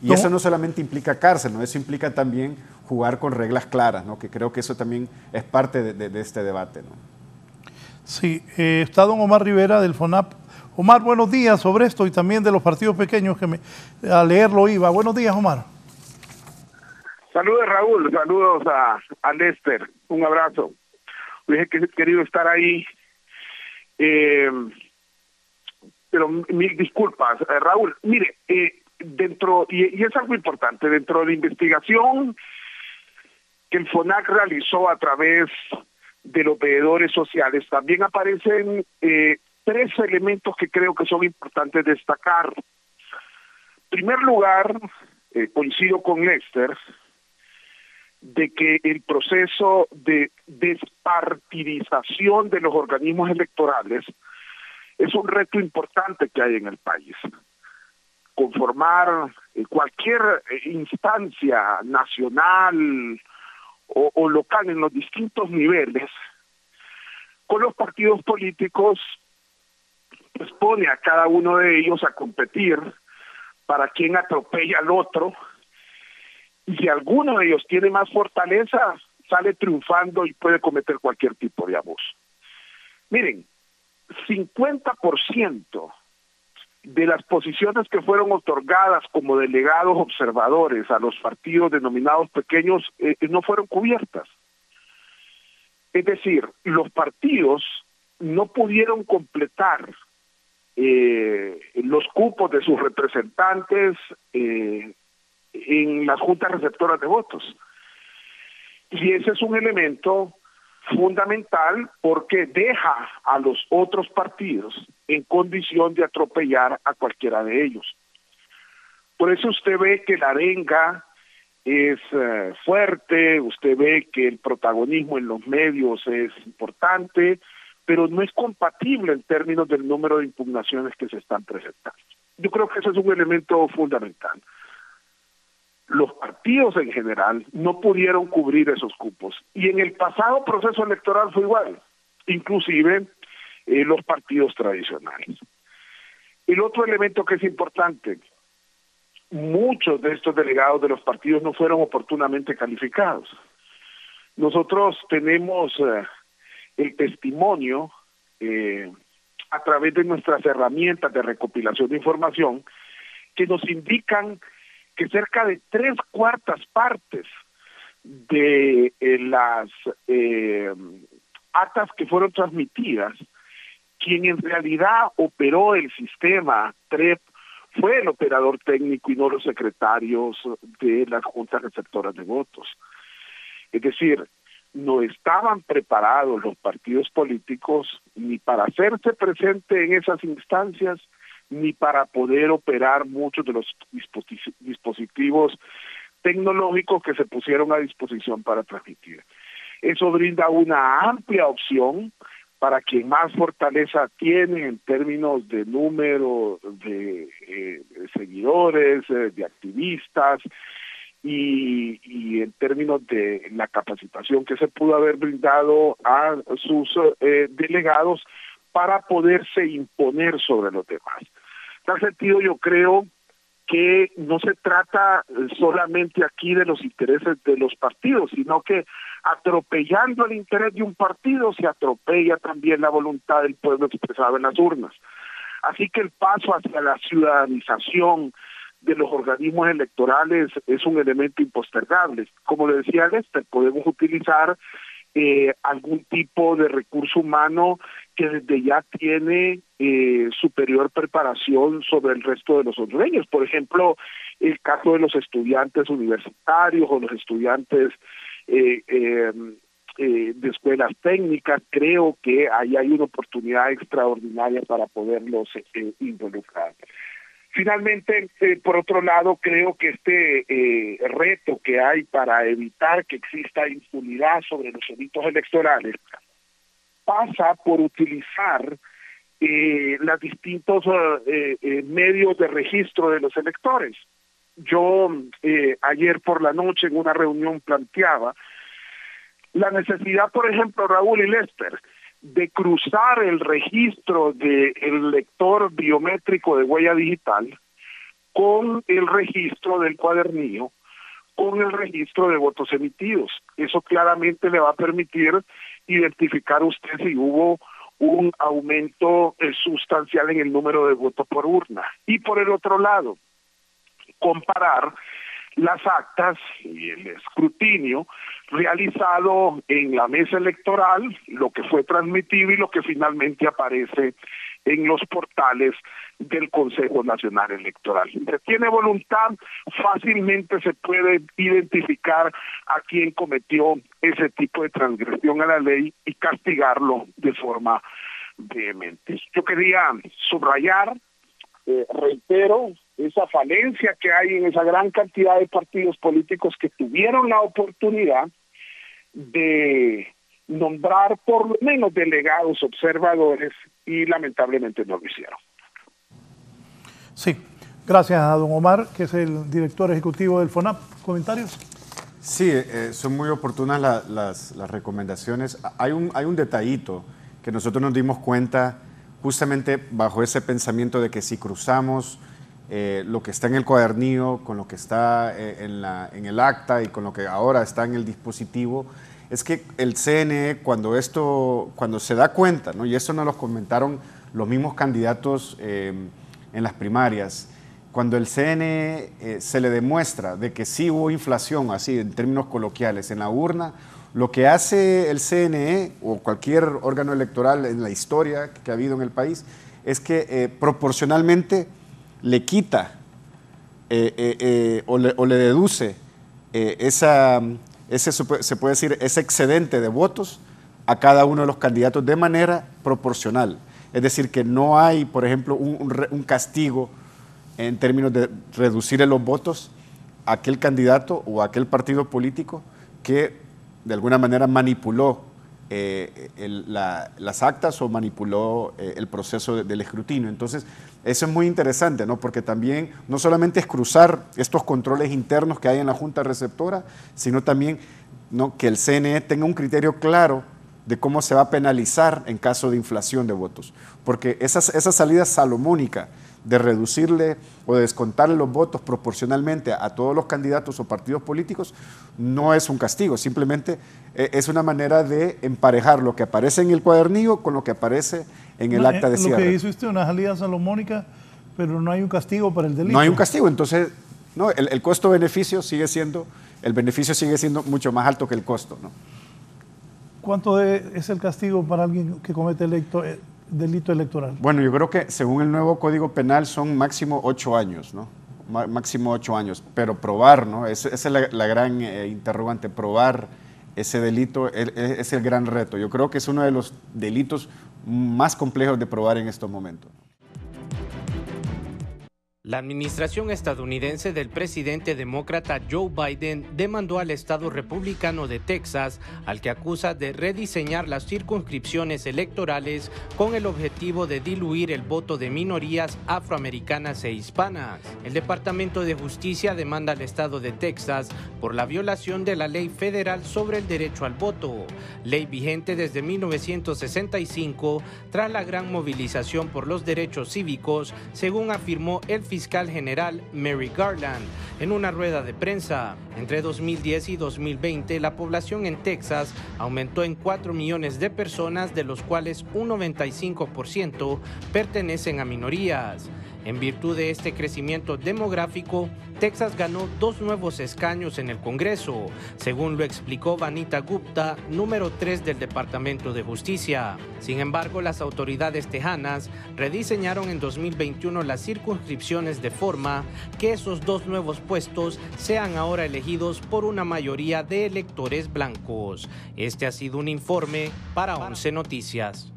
Y eso no solamente implica cárcel, ¿no? Eso implica también jugar con reglas claras, ¿no? Que creo que eso también es parte de este debate, ¿no? Sí, está don Omar Rivera del FONAP. Omar, buenos días sobre esto y también de los partidos pequeños que a leerlo iba. Buenos días, Omar. Saludos, Raúl, saludos a Lester, un abrazo. Hubiese querido estar ahí, pero mil disculpas. Raúl, mire, dentro, y es algo importante, dentro de la investigación que el FONAC realizó a través de los veedores sociales, también aparecen tres elementos que creo que son importantes destacar. En primer lugar, coincido con Lester, de que el proceso de despartidización de los organismos electorales es un reto importante que hay en el país. Conformar cualquier instancia nacional o local en los distintos niveles con los partidos políticos pues pone a cada uno de ellos a competir para quien atropella al otro, y si alguno de ellos tiene más fortaleza, sale triunfando y puede cometer cualquier tipo de abuso. Miren, 50% de las posiciones que fueron otorgadas como delegados observadores a los partidos denominados pequeños no fueron cubiertas. Es decir, los partidos no pudieron completar los cupos de sus representantes en las juntas receptoras de votos. Y ese es un elemento fundamental porque deja a los otros partidos en condición de atropellar a cualquiera de ellos. Por eso usted ve que la arenga es fuerte, usted ve que el protagonismo en los medios es importante, pero no es compatible en términos del número de impugnaciones que se están presentando. Yo creo que ese es un elemento fundamental. Los partidos en general no pudieron cubrir esos cupos. Y en el pasado proceso electoral fue igual, inclusive los partidos tradicionales. El otro elemento que es importante, muchos de estos delegados de los partidos no fueron oportunamente calificados. Nosotros tenemos el testimonio a través de nuestras herramientas de recopilación de información que nos indican que cerca de 3/4 partes de las actas que fueron transmitidas, quien en realidad operó el sistema TREP fue el operador técnico y no los secretarios de las juntas receptoras de votos. Es decir, no estaban preparados los partidos políticos ni para hacerse presente en esas instancias, ni para poder operar muchos de los dispositivos tecnológicos que se pusieron a disposición para transmitir. Eso brinda una amplia opción para quien más fortaleza tiene en términos de número de seguidores, de activistas, y en términos de la capacitación que se pudo haber brindado a sus delegados para poderse imponer sobre los demás. En tal sentido, yo creo que no se trata solamente aquí de los intereses de los partidos, sino que atropellando el interés de un partido se atropella también la voluntad del pueblo expresada en las urnas. Así que el paso hacia la ciudadanización de los organismos electorales es un elemento impostergable. Como le decía Lester, podemos utilizar algún tipo de recurso humano que desde ya tiene superior preparación sobre el resto de los hondureños. Por ejemplo, el caso de los estudiantes universitarios o los estudiantes de escuelas técnicas, creo que ahí hay una oportunidad extraordinaria para poderlos involucrar. Finalmente, por otro lado, creo que este reto que hay para evitar que exista impunidad sobre los delitos electorales pasa por utilizar los distintos medios de registro de los electores. Yo ayer por la noche en una reunión planteaba la necesidad, por ejemplo, Raúl y Lester, de cruzar el registro del lector biométrico de huella digital con el registro del cuadernillo, con el registro de votos emitidos. Eso claramente le va a permitir identificar usted si hubo un aumento sustancial en el número de votos por urna. Y por el otro lado, comparar las actas y el escrutinio realizado en la mesa electoral, lo que fue transmitido y lo que finalmente aparece en los portales del Consejo Nacional Electoral. Si se tiene voluntad, fácilmente se puede identificar a quien cometió ese tipo de transgresión a la ley y castigarlo de forma vehemente. Yo quería subrayar, reitero, esa falencia que hay en esa gran cantidad de partidos políticos que tuvieron la oportunidad de nombrar por lo menos delegados observadores y lamentablemente no lo hicieron. Sí, gracias a don Omar, que es el director ejecutivo del FONAP. ¿Comentarios? Sí, son muy oportunas las recomendaciones. Hay un detallito que nosotros nos dimos cuenta justamente bajo ese pensamiento de que si cruzamos lo que está en el cuadernillo con lo que está en el acta y con lo que ahora está en el dispositivo, es que el CNE cuando se da cuenta, ¿no? Y eso nos lo comentaron los mismos candidatos en las primarias, cuando el CNE se le demuestra de que sí hubo inflación, así en términos coloquiales, en la urna, lo que hace el CNE o cualquier órgano electoral en la historia que ha habido en el país es que proporcionalmente le quita o le deduce se puede decir, ese excedente de votos a cada uno de los candidatos de manera proporcional. Es decir, que no hay, por ejemplo, un castigo en términos de reducirle los votos a aquel candidato o a aquel partido político que de alguna manera manipuló las actas o manipuló el proceso del escrutinio. Entonces, eso es muy interesante, ¿no? Porque también no solamente es cruzar estos controles internos que hay en la Junta Receptora, sino también, ¿no?, que el CNE tenga un criterio claro de cómo se va a penalizar en caso de inflación de votos. Porque esa salida salomónica de reducirle o de descontarle los votos proporcionalmente a todos los candidatos o partidos políticos no es un castigo, simplemente es una manera de emparejar lo que aparece en el cuadernillo con lo que aparece en el acta de cierre. Lo que hizo usted, una salida salomónica, pero no hay un castigo para el delito. No hay un castigo, entonces no, el costo-beneficio sigue siendo, el beneficio sigue siendo mucho más alto que el costo, ¿no? ¿Cuánto es el castigo para alguien que comete delito electoral? Bueno, yo creo que según el nuevo Código Penal son máximo 8 años, ¿no? Máximo 8 años, pero probar, ¿no? Esa es la gran interrogante, probar ese delito es el gran reto. Yo creo que es uno de los delitos más complejos de probar en estos momentos. La administración estadounidense del presidente demócrata Joe Biden demandó al estado republicano de Texas, al que acusa de rediseñar las circunscripciones electorales con el objetivo de diluir el voto de minorías afroamericanas e hispanas. El Departamento de Justicia demanda al estado de Texas por la violación de la ley federal sobre el derecho al voto, ley vigente desde 1965 tras la gran movilización por los derechos cívicos, según afirmó el fiscal general Merrick Garland en una rueda de prensa. Entre 2010 y 2020, la población en Texas aumentó en 4 millones de personas, de los cuales un 95% pertenecen a minorías. En virtud de este crecimiento demográfico, Texas ganó 2 nuevos escaños en el Congreso, según lo explicó Vanita Gupta, número 3 del Departamento de Justicia. Sin embargo, las autoridades tejanas rediseñaron en 2021 las circunscripciones de forma que esos 2 nuevos puestos sean ahora elegidos por una mayoría de electores blancos. Este ha sido un informe para 11 Noticias.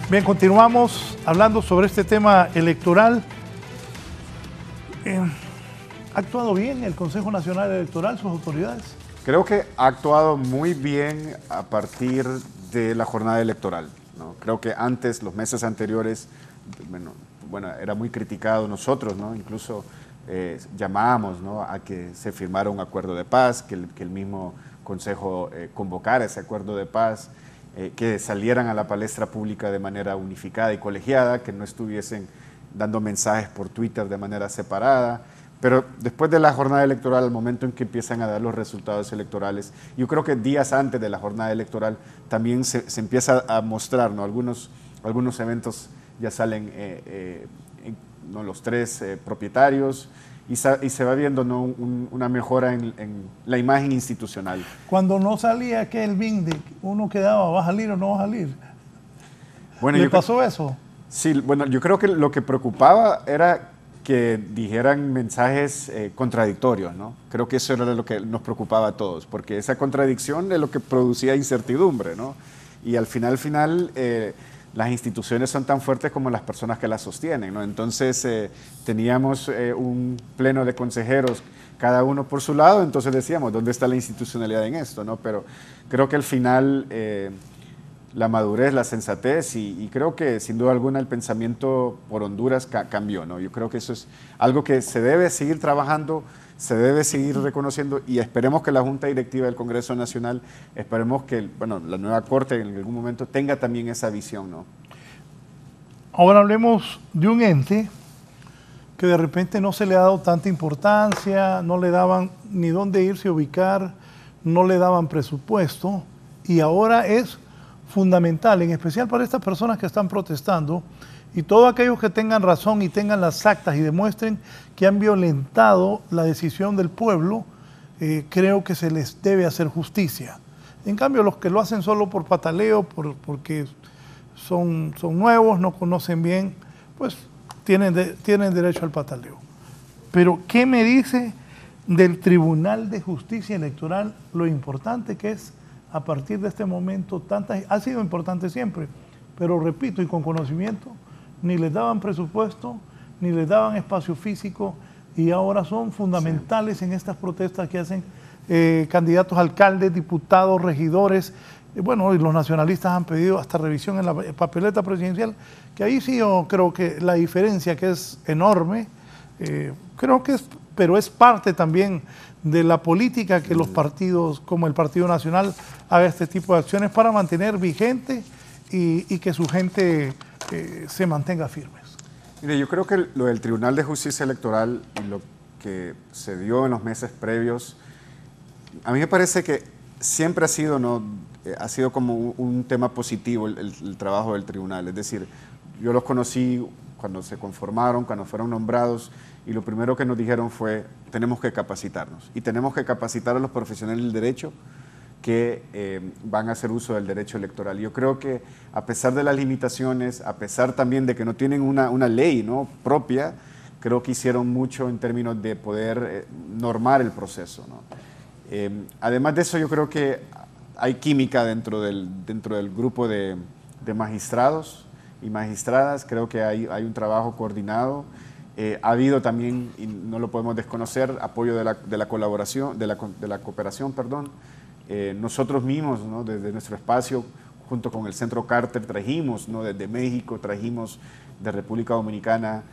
Bien, continuamos hablando sobre este tema electoral. ¿Ha actuado bien el Consejo Nacional Electoral, sus autoridades? Creo que ha actuado muy bien a partir de la jornada electoral, ¿no? Creo que antes, los meses anteriores, bueno, era muy criticado nosotros, ¿no? Incluso llamábamos, ¿no?, a que se firmara un acuerdo de paz, que el mismo Consejo convocara ese acuerdo de paz, que salieran a la palestra pública de manera unificada y colegiada, que no estuviesen dando mensajes por Twitter de manera separada. Pero después de la jornada electoral, al momento en que empiezan a dar los resultados electorales, yo creo que días antes de la jornada electoral también se empieza a mostrar, ¿no? Algunos eventos ya salen, ¿no?, los tres propietarios, y se va viendo, ¿no?, una mejora en la imagen institucional. Cuando no salía aquel BINDE, uno quedaba, ¿va a salir o no va a salir? Bueno, ¿Le pasó eso? Sí, bueno, yo creo que lo que preocupaba era que dijeran mensajes contradictorios, ¿no? Creo que eso era lo que nos preocupaba a todos, porque esa contradicción es lo que producía incertidumbre, ¿no? Y al final, las instituciones son tan fuertes como las personas que las sostienen, ¿no? Entonces teníamos un pleno de consejeros, cada uno por su lado, entonces decíamos, ¿dónde está la institucionalidad en esto, no? Pero creo que al final la madurez, la sensatez y creo que sin duda alguna el pensamiento por Honduras cambió, ¿no? Yo creo que eso es algo que se debe seguir trabajando, se debe seguir reconociendo y esperemos que la Junta Directiva del Congreso Nacional, esperemos que la nueva Corte en algún momento tenga también esa visión, ¿no? Ahora hablemos de un ente que de repente no se le ha dado tanta importancia, no le daban ni dónde irse a ubicar, no le daban presupuesto y ahora es fundamental, en especial para estas personas que están protestando y todos aquellos que tengan razón y tengan las actas y demuestren que han violentado la decisión del pueblo, creo que se les debe hacer justicia. En cambio, los que lo hacen solo por pataleo, porque son nuevos, no conocen bien, pues tienen derecho al pataleo. Pero, ¿qué me dice del Tribunal de Justicia Electoral? Lo importante que es a partir de este momento, ha sido importante siempre, pero repito, y con conocimiento, ni les daban presupuesto, ni les daban espacio físico, y ahora son fundamentales en estas protestas que hacen candidatos a alcaldes, diputados, regidores. Bueno, y los nacionalistas han pedido hasta revisión en la papeleta presidencial, que ahí sí yo creo que la diferencia, que es enorme, creo que pero es parte también de la política que los partidos, como el Partido Nacional, haga este tipo de acciones para mantener vigente y que su gente se mantenga firmes. Mire, yo creo que lo del Tribunal de Justicia Electoral y lo que se dio en los meses previos, a mí me parece que siempre ha sido, ¿no?, ha sido como un tema positivo el trabajo del tribunal. Es decir, yo los conocí cuando se conformaron, cuando fueron nombrados, y lo primero que nos dijeron fue, tenemos que capacitarnos, y tenemos que capacitar a los profesionales del derecho que van a hacer uso del derecho electoral. Yo creo que a pesar de las limitaciones, a pesar también de que no tienen una ley, ¿no?, propia, creo que hicieron mucho en términos de poder normar el proceso, ¿no? Además de eso, yo creo que hay química dentro del grupo de magistrados y magistradas. Creo que hay un trabajo coordinado. Ha habido también, y no lo podemos desconocer, apoyo de la colaboración, de la cooperación, perdón. Nosotros mismos, ¿no?, desde nuestro espacio, junto con el Centro Carter, trajimos, ¿no?, desde México, trajimos de República Dominicana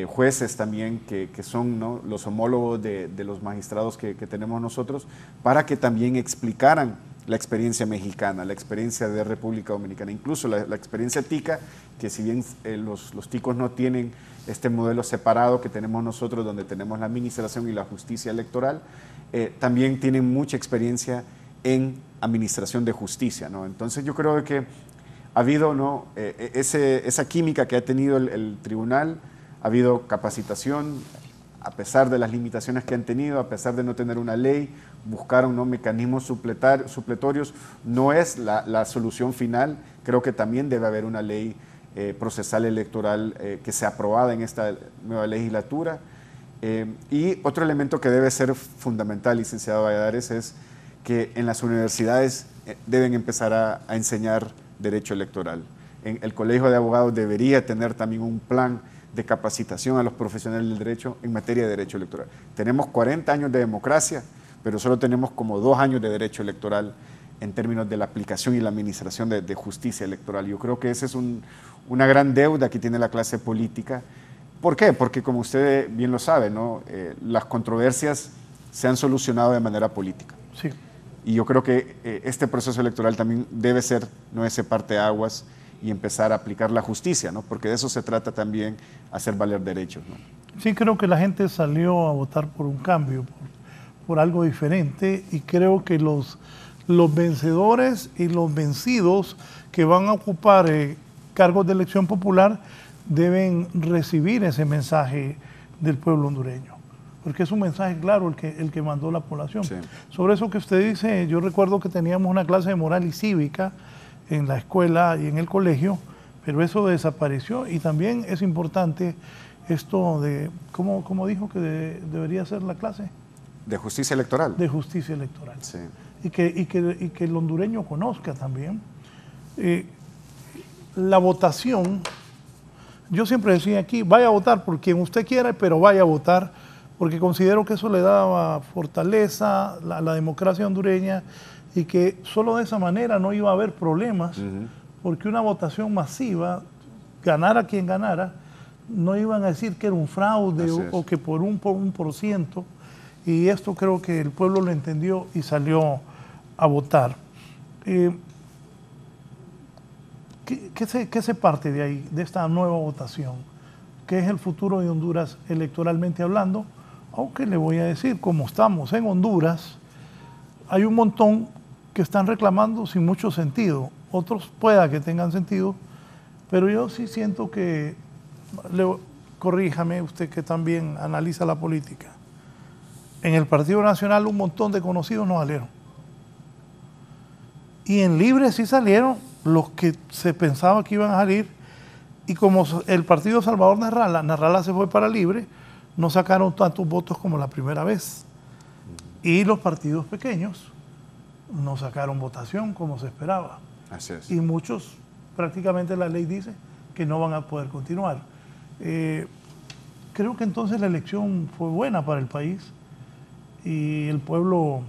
jueces también que son, ¿no?, los homólogos de los magistrados que tenemos nosotros, para que también explicaran la experiencia mexicana, la experiencia de República Dominicana, incluso la experiencia tica, que si bien los ticos no tienen este modelo separado que tenemos nosotros, donde tenemos la administración y la justicia electoral, también tienen mucha experiencia en administración de justicia, ¿no? Entonces yo creo que ha habido, ¿no?, esa química que ha tenido el tribunal, ha habido capacitación, a pesar de las limitaciones que han tenido, a pesar de no tener una ley, buscaron, ¿no?, mecanismos supletorios. No es la solución final, creo que también debe haber una ley procesal electoral que sea aprobada en esta nueva legislatura. Y otro elemento que debe ser fundamental, licenciado Valladares, es que en las universidades deben empezar a enseñar derecho electoral. el Colegio de Abogados debería tener también un plan de capacitación a los profesionales del derecho en materia de derecho electoral. Tenemos 40 años de democracia, pero solo tenemos como 2 años de derecho electoral en términos de la aplicación y la administración de justicia electoral. Yo creo que esa es una gran deuda que tiene la clase política. ¿Por qué? Porque como usted bien lo sabe, ¿no? Las controversias se han solucionado de manera política. Sí. Y yo creo que este proceso electoral también debe ser, no ese parteaguas, y empezar a aplicar la justicia, ¿no? Porque de eso se trata también, hacer valer derechos, ¿no? Sí, creo que la gente salió a votar por un cambio, por algo diferente, y creo que los vencedores y los vencidos que van a ocupar cargos de elección popular deben recibir ese mensaje del pueblo hondureño, porque es un mensaje claro el que mandó la población. Sí. Sobre eso que usted dice, yo recuerdo que teníamos una clase de moral y cívica en la escuela y en el colegio, pero eso desapareció, y también es importante esto de, ¿cómo dijo que debería ser la clase? De justicia electoral. De justicia electoral. Sí. Y que el hondureño conozca también. La votación, yo siempre decía aquí, vaya a votar por quien usted quiera, pero vaya a votar, porque considero que eso le daba fortaleza a la democracia hondureña, y que solo de esa manera no iba a haber problemas, porque una votación masiva, ganara quien ganara, no iban a decir que era un fraude o que por un por ciento, y esto creo que el pueblo lo entendió y salió a votar. ¿Qué se parte de ahí, de esta nueva votación? ¿Qué es el futuro de Honduras electoralmente hablando? Aunque le voy a decir, como estamos en Honduras, hay un montón que están reclamando sin mucho sentido. Otros pueda que tengan sentido, pero yo sí siento que, corríjame usted que también analiza la política, en el Partido Nacional un montón de conocidos no salieron. Y en Libre sí salieron los que se pensaba que iban a salir, y como el partido Salvador Narrala se fue para Libre, no sacaron tantos votos como la primera vez. Y los partidos pequeños no sacaron votación como se esperaba. Así es. Y muchos, prácticamente la ley dice que no van a poder continuar. Creo que entonces la elección fue buena para el país y el pueblo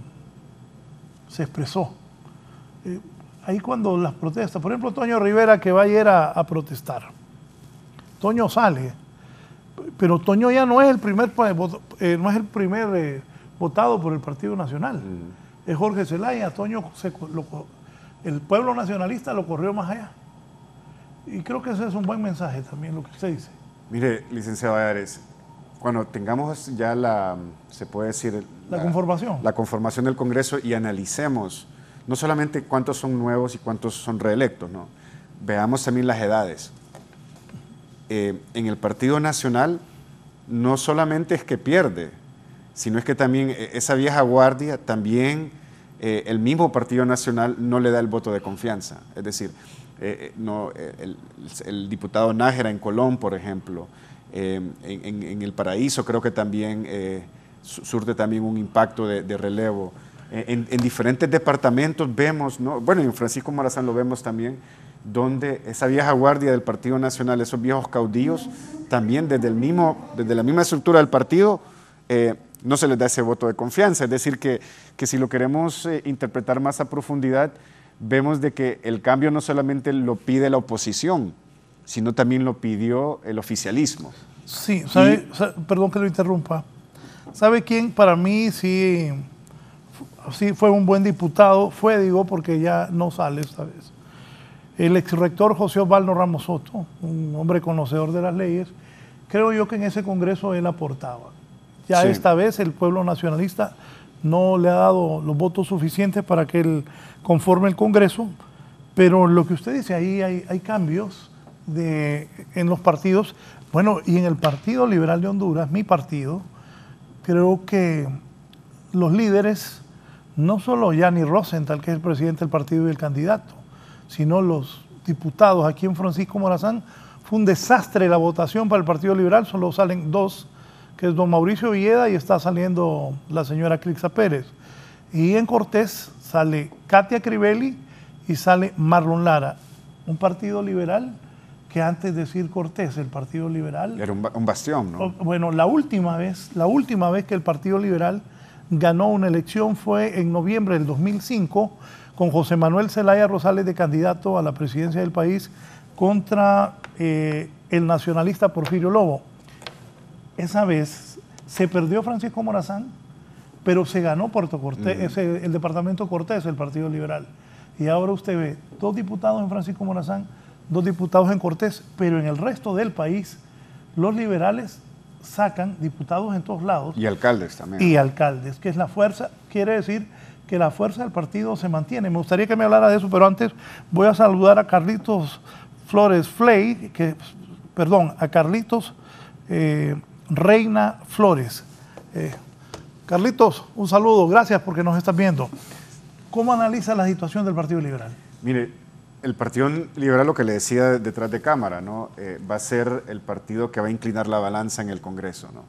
se expresó. Ahí cuando las protestas, por ejemplo, Toño Rivera, que va ayer a protestar, Toño sale, pero Toño ya no es el primer votado por el Partido Nacional. Es Jorge Zelaya. Toño, el pueblo nacionalista lo corrió más allá. Y creo que ese es un buen mensaje también, lo que usted dice. Mire, licenciado Ayares, cuando tengamos ya se puede decir, la conformación. La conformación del Congreso, y analicemos no solamente cuántos son nuevos y cuántos son reelectos, ¿no? Veamos también las edades. En el Partido Nacional no solamente es que pierde, sino es que también esa vieja guardia, también el mismo Partido Nacional no le da el voto de confianza. Es decir, el diputado Nájera en Colón, por ejemplo, en El Paraíso creo que también surte también un impacto de relevo. En diferentes departamentos vemos, ¿no? Bueno, en Francisco Morazán lo vemos también, donde esa vieja guardia del Partido Nacional, esos viejos caudillos, también desde la misma estructura del partido, no se les da ese voto de confianza. Es decir, que si lo queremos interpretar más a profundidad, vemos de que el cambio no solamente lo pide la oposición, sino también lo pidió el oficialismo. Sí, perdón que lo interrumpa. ¿Sabe quién para mí sí fue un buen diputado? Digo, porque ya no sale esta vez. El exrector José Osvaldo Ramos Soto, un hombre conocedor de las leyes. Creo yo que en ese Congreso él aportaba. Ya sí. Esta vez el pueblo nacionalista no le ha dado los votos suficientes para que él conforme el Congreso, pero lo que usted dice, ahí hay cambios en los partidos. Bueno, y en el Partido Liberal de Honduras, mi partido, creo que los líderes, no solo Yanni Rosenthal, que es el presidente del partido y el candidato, sino los diputados aquí en Francisco Morazán, fue un desastre la votación para el Partido Liberal, solo salen 2, que es don Mauricio Villeda y está saliendo la señora Clixa Pérez. Y en Cortés sale Katia Crivelli y sale Marlon Lara. un partido liberal que antes de decir Cortés, el Partido Liberal... Era un bastión, ¿no? Bueno, la última vez que el Partido Liberal ganó una elección fue en noviembre del 2005 con José Manuel Zelaya Rosales de candidato a la presidencia del país contra el nacionalista Porfirio Lobo. Esa vez se perdió Francisco Morazán, pero se ganó Puerto Cortés, el departamento Cortés, el Partido Liberal. Y ahora usted ve 2 diputados en Francisco Morazán, 2 diputados en Cortés, pero en el resto del país los liberales sacan diputados en todos lados. Y alcaldes también. Y alcaldes, que es la fuerza, quiere decir que la fuerza del partido se mantiene. Me gustaría que me hablara de eso, pero antes voy a saludar a Carlitos Flores Flay, a Carlitos Reina Flores. Carlitos, un saludo, gracias porque nos estás viendo. ¿Cómo analiza la situación del Partido Liberal? Mire, el Partido Liberal, lo que le decía detrás de cámara, ¿no? Va a ser el partido que va a inclinar la balanza en el Congreso, ¿no?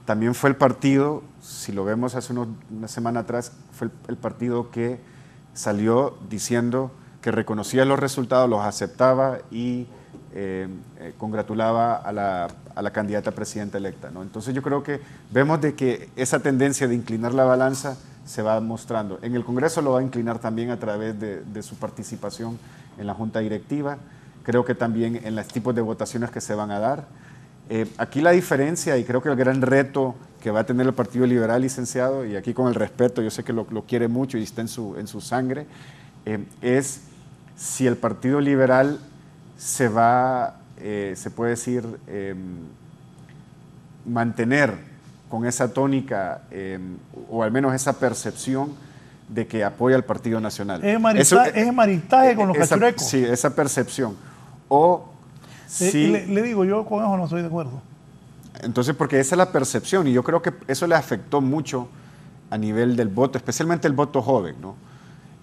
También fue el partido, si lo vemos hace una semana atrás, fue el partido que salió diciendo que reconocía los resultados, los aceptaba y congratulaba a la candidata presidenta electa, ¿no? Entonces yo creo que vemos de que esa tendencia de inclinar la balanza se va mostrando. En el Congreso lo va a inclinar también a través de su participación en la Junta Directiva, creo que también en los tipos de votaciones que se van a dar. Aquí la diferencia, y creo que el gran reto que va a tener el Partido Liberal, licenciado, y aquí con el respeto, yo sé que lo quiere mucho y está en su sangre, es si el Partido Liberal se puede decir, mantener con esa tónica o al menos esa percepción de que apoya al Partido Nacional. Es maritaje con los cachurecos. Sí, esa percepción. O si, le digo, yo con eso no estoy de acuerdo. Entonces, porque esa es la percepción y yo creo que eso le afectó mucho a nivel del voto, especialmente el voto joven, ¿no?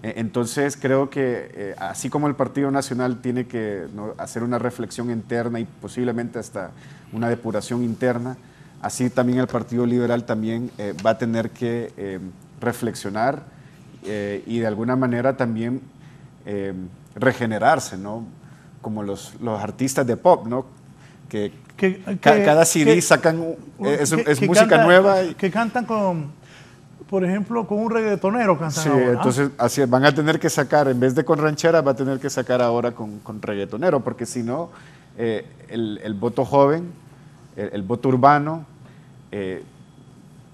Entonces creo que así como el Partido Nacional tiene que, ¿no?, hacer una reflexión interna y posiblemente hasta una depuración interna, así también el Partido Liberal también va a tener que reflexionar y de alguna manera también regenerarse, ¿no? Como los artistas de pop, ¿no? Que cada CD sacan es música nueva. Que cantan por ejemplo, con un reggaetonero cantan. Sí, ahora, entonces así van a tener que sacar, en vez de con ranchera, va a tener que sacar ahora con reggaetonero, porque si no, el voto joven, el voto urbano,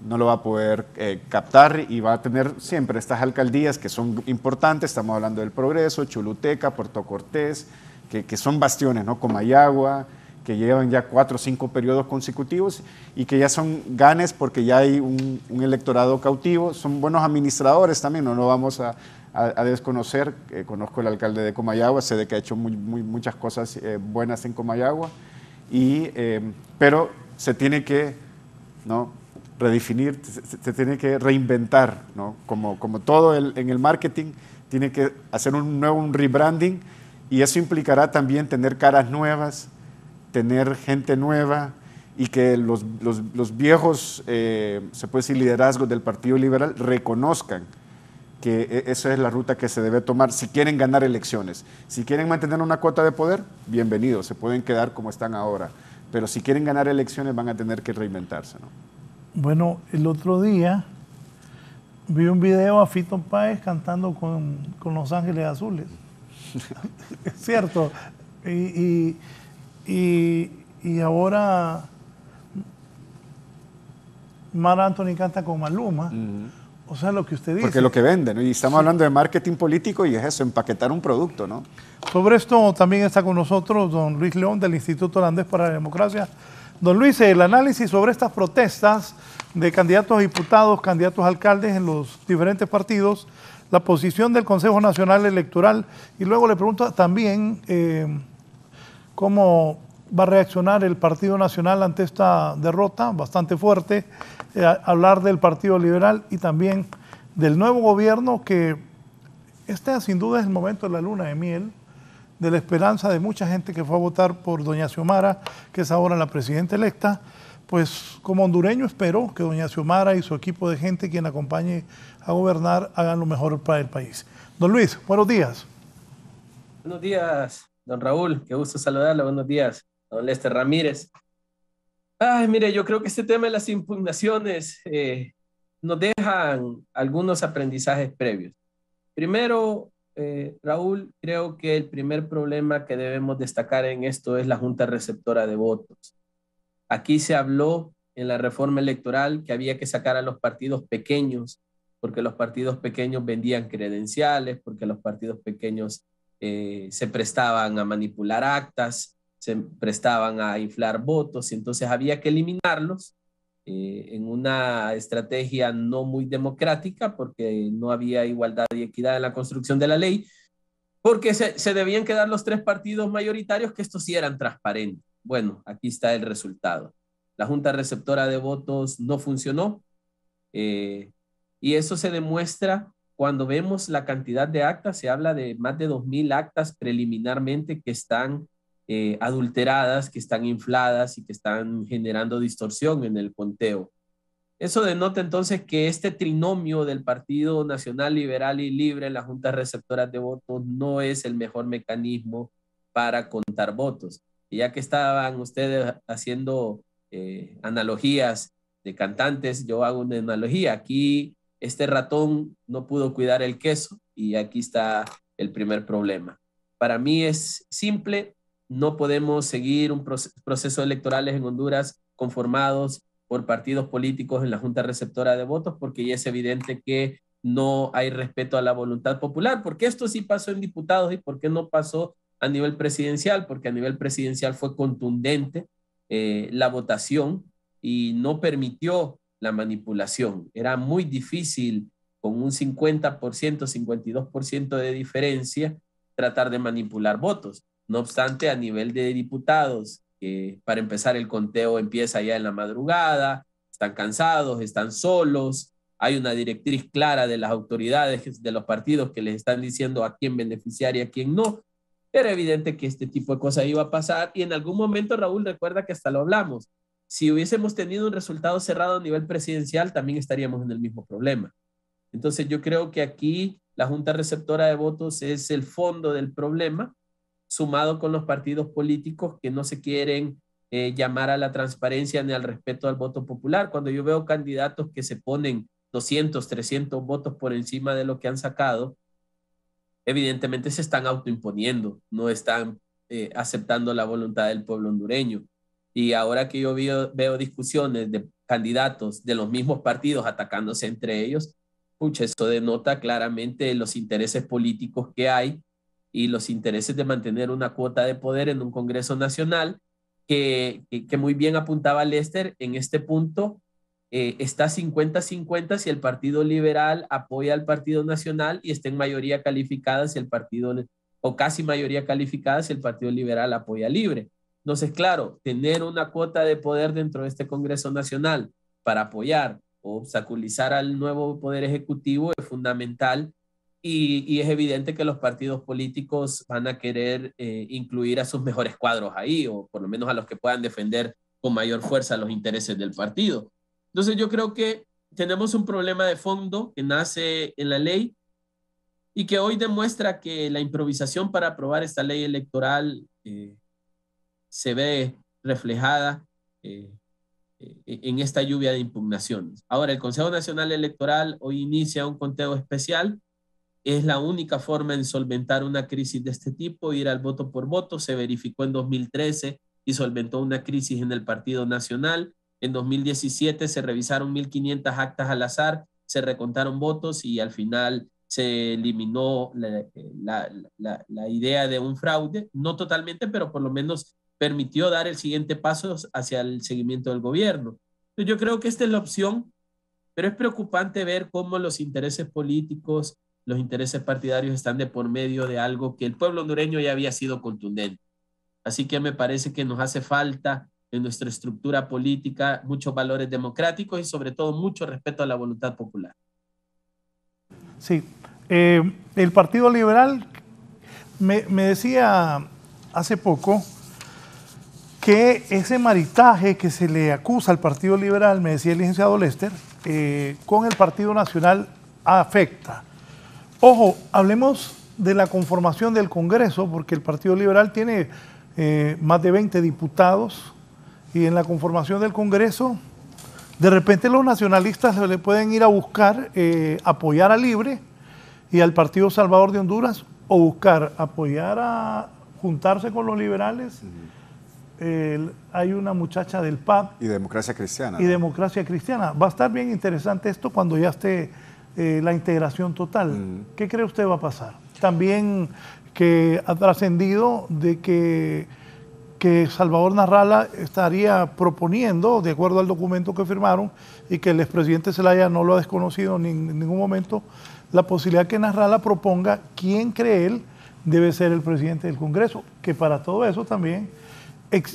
no lo va a poder captar y va a tener siempre estas alcaldías que son importantes. Estamos hablando del Progreso, Choluteca, Puerto Cortés, que son bastiones, ¿no? Comayagua, que llevan ya 4 o 5 periodos consecutivos y que ya son ganes porque ya hay un electorado cautivo. Son buenos administradores también, no lo vamos a desconocer. Conozco al alcalde de Comayagua, sé de que ha hecho muchas cosas buenas en Comayagua, pero se tiene que, ¿no?, redefinir, se tiene que reinventar, ¿no? Como todo en el marketing, tiene que hacer un rebranding y eso implicará también tener caras nuevas, tener gente nueva y que los viejos, se puede decir, liderazgos del Partido Liberal reconozcan que esa es la ruta que se debe tomar si quieren ganar elecciones. Si quieren mantener una cuota de poder, bienvenidos, se pueden quedar como están ahora. Pero si quieren ganar elecciones van a tener que reinventarse, ¿no? Bueno, el otro día vi un video a Fito Páez cantando con Los Ángeles Azules. Es cierto. Y ahora Mar Anthony canta con Maluma. O sea, lo que usted dice. Porque lo que vende, ¿no? Y estamos hablando de marketing político y es eso, empaquetar un producto, ¿no? Sobre esto también está con nosotros don Luis León del Instituto Holandés para la Democracia. Don Luis, el análisis sobre estas protestas de candidatos a diputados, candidatos a alcaldes en los diferentes partidos, la posición del Consejo Nacional Electoral y luego le pregunto también cómo va a reaccionar el Partido Nacional ante esta derrota bastante fuerte, hablar del Partido Liberal y también del nuevo gobierno que este sin duda es el momento de la luna de miel, de la esperanza de mucha gente que fue a votar por doña Xiomara, que es ahora la presidenta electa. Pues como hondureño espero que doña Xiomara y su equipo de gente quien acompañe a gobernar hagan lo mejor para el país. Don Luis, buenos días. Buenos días, don Raúl, qué gusto saludarle. Buenos días, don Lester Ramírez. Ay, mire, yo creo que este tema de las impugnaciones nos dejan algunos aprendizajes previos. Primero, Raúl, creo que el primer problema que debemos destacar en esto es la Junta Receptora de Votos. Aquí se habló en la reforma electoral que había que sacar a los partidos pequeños, porque los partidos pequeños vendían credenciales, porque los partidos pequeños se prestaban a manipular actas, se prestaban a inflar votos, y entonces había que eliminarlos en una estrategia no muy democrática, porque no había igualdad y equidad en la construcción de la ley, porque se debían quedar los 3 partidos mayoritarios, que estos sí eran transparentes. Bueno, aquí está el resultado. La Junta Receptora de Votos no funcionó, y eso se demuestra cuando vemos la cantidad de actas. Se habla de más de 2,000 actas preliminarmente que están adulteradas, que están infladas y que están generando distorsión en el conteo. Eso denota entonces que este trinomio del Partido Nacional Liberal y Libre en las juntas receptoras de votos no es el mejor mecanismo para contar votos. Y ya que estaban ustedes haciendo analogías de cantantes, yo hago una analogía. Aquí este ratón no pudo cuidar el queso y aquí está el primer problema. Para mí es simple. No podemos seguir un proceso electorales en Honduras conformados por partidos políticos en la Junta Receptora de Votos, porque ya es evidente que no hay respeto a la voluntad popular, porque esto sí pasó en diputados. ¿Y por qué no pasó a nivel presidencial? Porque a nivel presidencial fue contundente la votación y no permitió la manipulación. Era muy difícil, con un 50%, 52% de diferencia, tratar de manipular votos. No obstante, a nivel de diputados, para empezar el conteo empieza ya en la madrugada, están cansados, están solos, hay una directriz clara de las autoridades de los partidos que les están diciendo a quién beneficiar y a quién no. Era evidente que este tipo de cosas iba a pasar, y en algún momento, Raúl, recuerda que hasta lo hablamos, si hubiésemos tenido un resultado cerrado a nivel presidencial, también estaríamos en el mismo problema. Entonces yo creo que aquí la Junta Receptora de Votos es el fondo del problema, sumado con los partidos políticos que no se quieren llamar a la transparencia ni al respeto al voto popular. Cuando yo veo candidatos que se ponen 200, 300 votos por encima de lo que han sacado, evidentemente se están autoimponiendo, no están aceptando la voluntad del pueblo hondureño. Y ahora que yo veo discusiones de candidatos de los mismos partidos atacándose entre ellos, pucha, eso denota claramente los intereses políticos que hay y los intereses de mantener una cuota de poder en un Congreso Nacional que muy bien apuntaba Lester. En este punto está 50-50 si el Partido Liberal apoya al Partido Nacional y está en mayoría calificada si el partido, o casi mayoría calificada si el Partido Liberal apoya Libre. Entonces, claro, tener una cuota de poder dentro de este Congreso Nacional para apoyar o obstaculizar al nuevo Poder Ejecutivo es fundamental. Y es evidente que los partidos políticos van a querer incluir a sus mejores cuadros ahí, o por lo menos a los que puedan defender con mayor fuerza los intereses del partido. Entonces yo creo que tenemos un problema de fondo que nace en la ley y que hoy demuestra que la improvisación para aprobar esta ley electoral se ve reflejada en esta lluvia de impugnaciones. Ahora, el Consejo Nacional Electoral hoy inicia un conteo especial. Es la única forma en solventar una crisis de este tipo, ir al voto por voto. Se verificó en 2013 y solventó una crisis en el Partido Nacional. En 2017 se revisaron 1,500 actas al azar, se recontaron votos y al final se eliminó la idea de un fraude, no totalmente, pero por lo menos permitió dar el siguiente paso hacia el seguimiento del gobierno. Entonces yo creo que esta es la opción, pero es preocupante ver cómo los intereses políticos, los intereses partidarios están de por medio de algo que el pueblo hondureño ya había sido contundente. Así que me parece que nos hace falta en nuestra estructura política muchos valores democráticos y sobre todo mucho respeto a la voluntad popular. Sí, el Partido Liberal me decía hace poco que ese maritaje que se le acusa al Partido Liberal, me decía el licenciado Lester, con el Partido Nacional afecta. Ojo, hablemos de la conformación del Congreso, porque el Partido Liberal tiene más de 20 diputados, y en la conformación del Congreso, de repente los nacionalistas le pueden ir a buscar apoyar a Libre y al Partido Salvador de Honduras, o buscar apoyar a juntarse con los liberales. Hay una muchacha del PAP. Y Democracia Cristiana. Y Democracia Cristiana. Va a estar bien interesante esto cuando ya esté la integración total. ¿Qué cree usted va a pasar? También que ha trascendido de que Salvador Narrala estaría proponiendo, de acuerdo al documento que firmaron, y que el expresidente Zelaya no lo ha desconocido en ningún momento, la posibilidad que Narrala proponga quién cree él debe ser el presidente del Congreso, que para todo eso también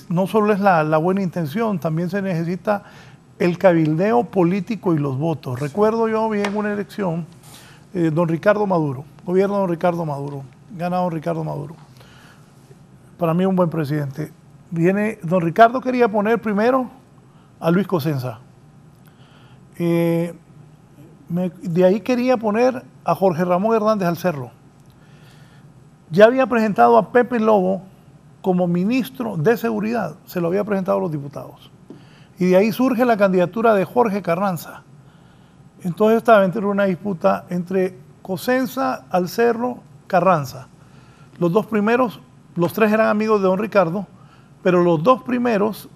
no solo es la buena intención, también se necesita el cabildeo político y los votos. Recuerdo yo bien una elección, don Ricardo Maduro, gobierno de don Ricardo Maduro, gana don Ricardo Maduro. Para mí un buen presidente. Don Ricardo quería poner primero a Luis Cosenza. De ahí quería poner a Jorge Ramón Hernández al Cerro. Ya había presentado a Pepe Lobo como ministro de Seguridad, se lo había presentado a los diputados. Y de ahí surge la candidatura de Jorge Carranza. Entonces estaba entre una disputa entre Cosenza, Alcerro, Carranza. Los dos primeros, los tres eran amigos de don Ricardo, pero los dos primeros,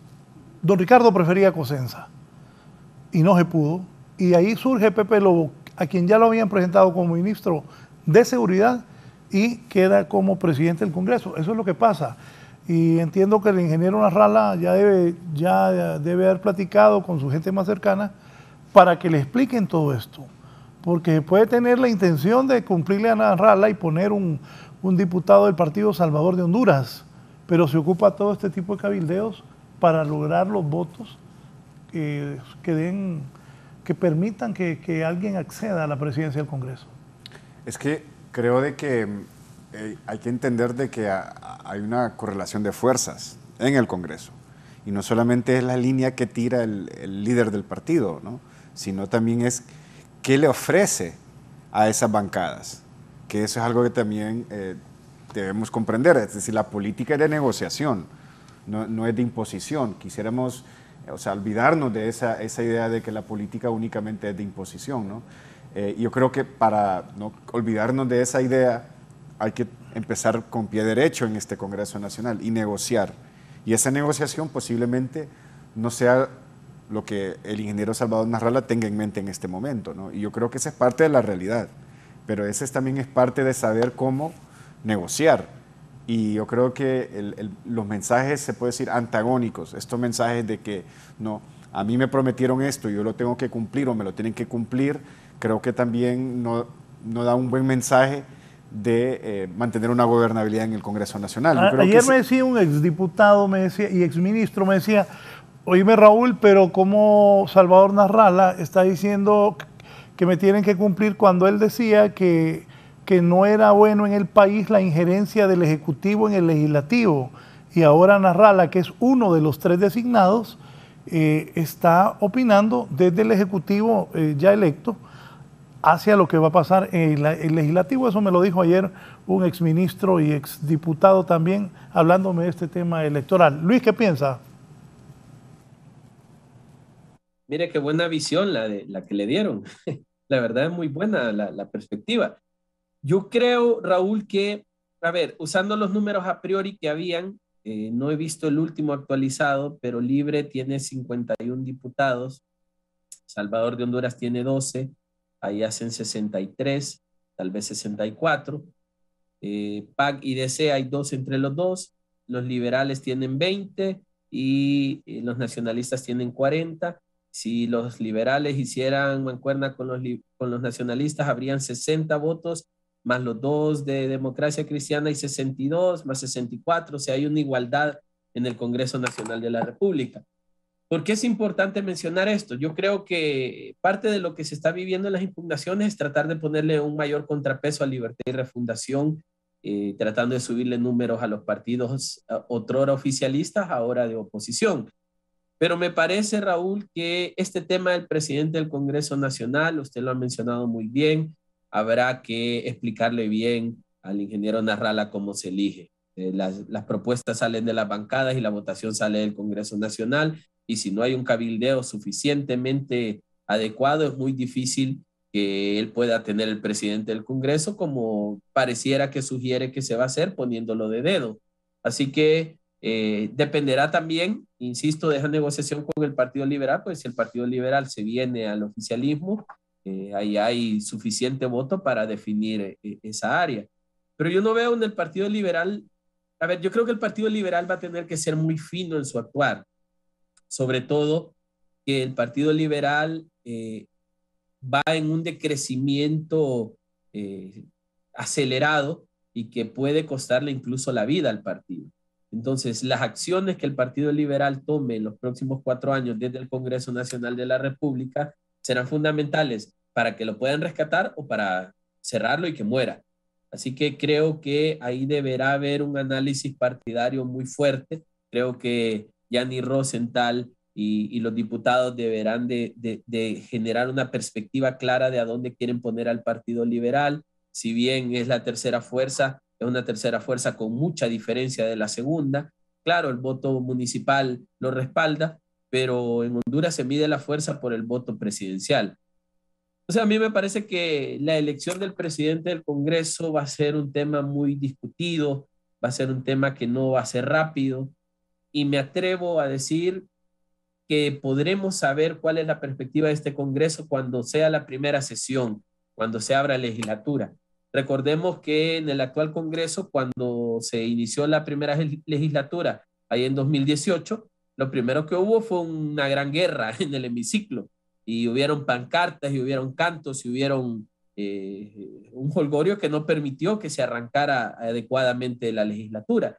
don Ricardo prefería a Cosenza y no se pudo. Y ahí surge Pepe Lobo, a quien ya lo habían presentado como ministro de Seguridad y queda como presidente del Congreso. Eso es lo que pasa. Y entiendo que el ingeniero Narrala ya debe haber platicado con su gente más cercana para que le expliquen todo esto. Porque puede tener la intención de cumplirle a Narrala y poner un diputado del Partido Salvador de Honduras, pero se ocupa todo este tipo de cabildeos para lograr los votos que permitan que alguien acceda a la presidencia del Congreso. Es que creo de que hay que entender de que hay una correlación de fuerzas en el Congreso. Y no solamente es la línea que tira el líder del partido, ¿no? Sino también es qué le ofrece a esas bancadas. Que eso es algo que también debemos comprender. Es decir, la política es de negociación, no es de imposición. Quisiéramos olvidarnos de esa idea de que la política únicamente es de imposición, ¿no? Yo creo que para no olvidarnos de esa idea hay que empezar con pie derecho en este Congreso Nacional y negociar. Y esa negociación posiblemente no sea lo que el ingeniero Salvador Narrala tenga en mente en este momento, ¿no? Y yo creo que esa es parte de la realidad, pero ese también es parte de saber cómo negociar. Y yo creo que los mensajes, se puede decir, antagónicos, estos mensajes de que no, a mí me prometieron esto y yo lo tengo que cumplir o me lo tienen que cumplir, creo que también no da un buen mensaje de mantener una gobernabilidad en el Congreso Nacional. Ayer me decía un exdiputado y exministro, me decía, oíme Raúl, pero ¿cómo Salvador Narrala está diciendo que me tienen que cumplir cuando él decía que no era bueno en el país la injerencia del Ejecutivo en el Legislativo? Y ahora Narrala, que es uno de los tres designados, está opinando desde el Ejecutivo ya electo hacia lo que va a pasar en el Legislativo. Eso me lo dijo ayer un exministro y exdiputado también, hablándome de este tema electoral. Luis, ¿qué piensa? Mire qué buena visión la que le dieron. La verdad es muy buena la perspectiva. Yo creo, Raúl, que, a ver, usando los números a priori que habían, no he visto el último actualizado, pero Libre tiene 51 diputados, Salvador de Honduras tiene 12, ahí hacen 63, tal vez 64. PAC y DC hay 2 entre los dos, los liberales tienen 20 y los nacionalistas tienen 40. Si los liberales hicieran mancuerna con los nacionalistas, habrían 60 votos, más los 2 de Democracia Cristiana y 62, más 64, o sea, hay una igualdad en el Congreso Nacional de la República. ¿Por qué es importante mencionar esto? Yo creo que parte de lo que se está viviendo en las impugnaciones es tratar de ponerle un mayor contrapeso a Libertad y Refundación, tratando de subirle números a los partidos otrora oficialistas, ahora de oposición. Pero me parece, Raúl, que este tema del presidente del Congreso Nacional, usted lo ha mencionado muy bien, habrá que explicarle bien al ingeniero Nasralla cómo se elige. Las propuestas salen de las bancadas y la votación sale del Congreso Nacional, y si no hay un cabildeo suficientemente adecuado, es muy difícil que él pueda tener el presidente del Congreso, como pareciera que sugiere que se va a hacer poniéndolo de dedo. Así que dependerá también, insisto, de esa negociación con el Partido Liberal, pues si el Partido Liberal se viene al oficialismo, ahí hay suficiente voto para definir esa área. Pero yo no veo en el Partido Liberal, a ver, yo creo que el Partido Liberal va a tener que ser muy fino en su actuar, sobre todo que el Partido Liberal va en un decrecimiento acelerado y que puede costarle incluso la vida al partido. Entonces, las acciones que el Partido Liberal tome en los próximos 4 años desde el Congreso Nacional de la República serán fundamentales para que lo puedan rescatar o para cerrarlo y que muera. Así que creo que ahí deberá haber un análisis partidario muy fuerte. Creo que Yanni Rosenthal y los diputados deberán de generar una perspectiva clara de a dónde quieren poner al Partido Liberal. Si bien es la tercera fuerza, es una tercera fuerza con mucha diferencia de la segunda. Claro, el voto municipal lo respalda, pero en Honduras se mide la fuerza por el voto presidencial. O sea, a mí me parece que la elección del presidente del Congreso va a ser un tema muy discutido, va a ser un tema que no va a ser rápido, y me atrevo a decir que podremos saber cuál es la perspectiva de este Congreso cuando sea la primera sesión, cuando se abra legislatura. Recordemos que en el actual Congreso, cuando se inició la primera legislatura, ahí en 2018, lo primero que hubo fue una gran guerra en el hemiciclo, y hubieron pancartas, y hubieron cantos, y hubieron un jolgorio que no permitió que se arrancara adecuadamente la legislatura.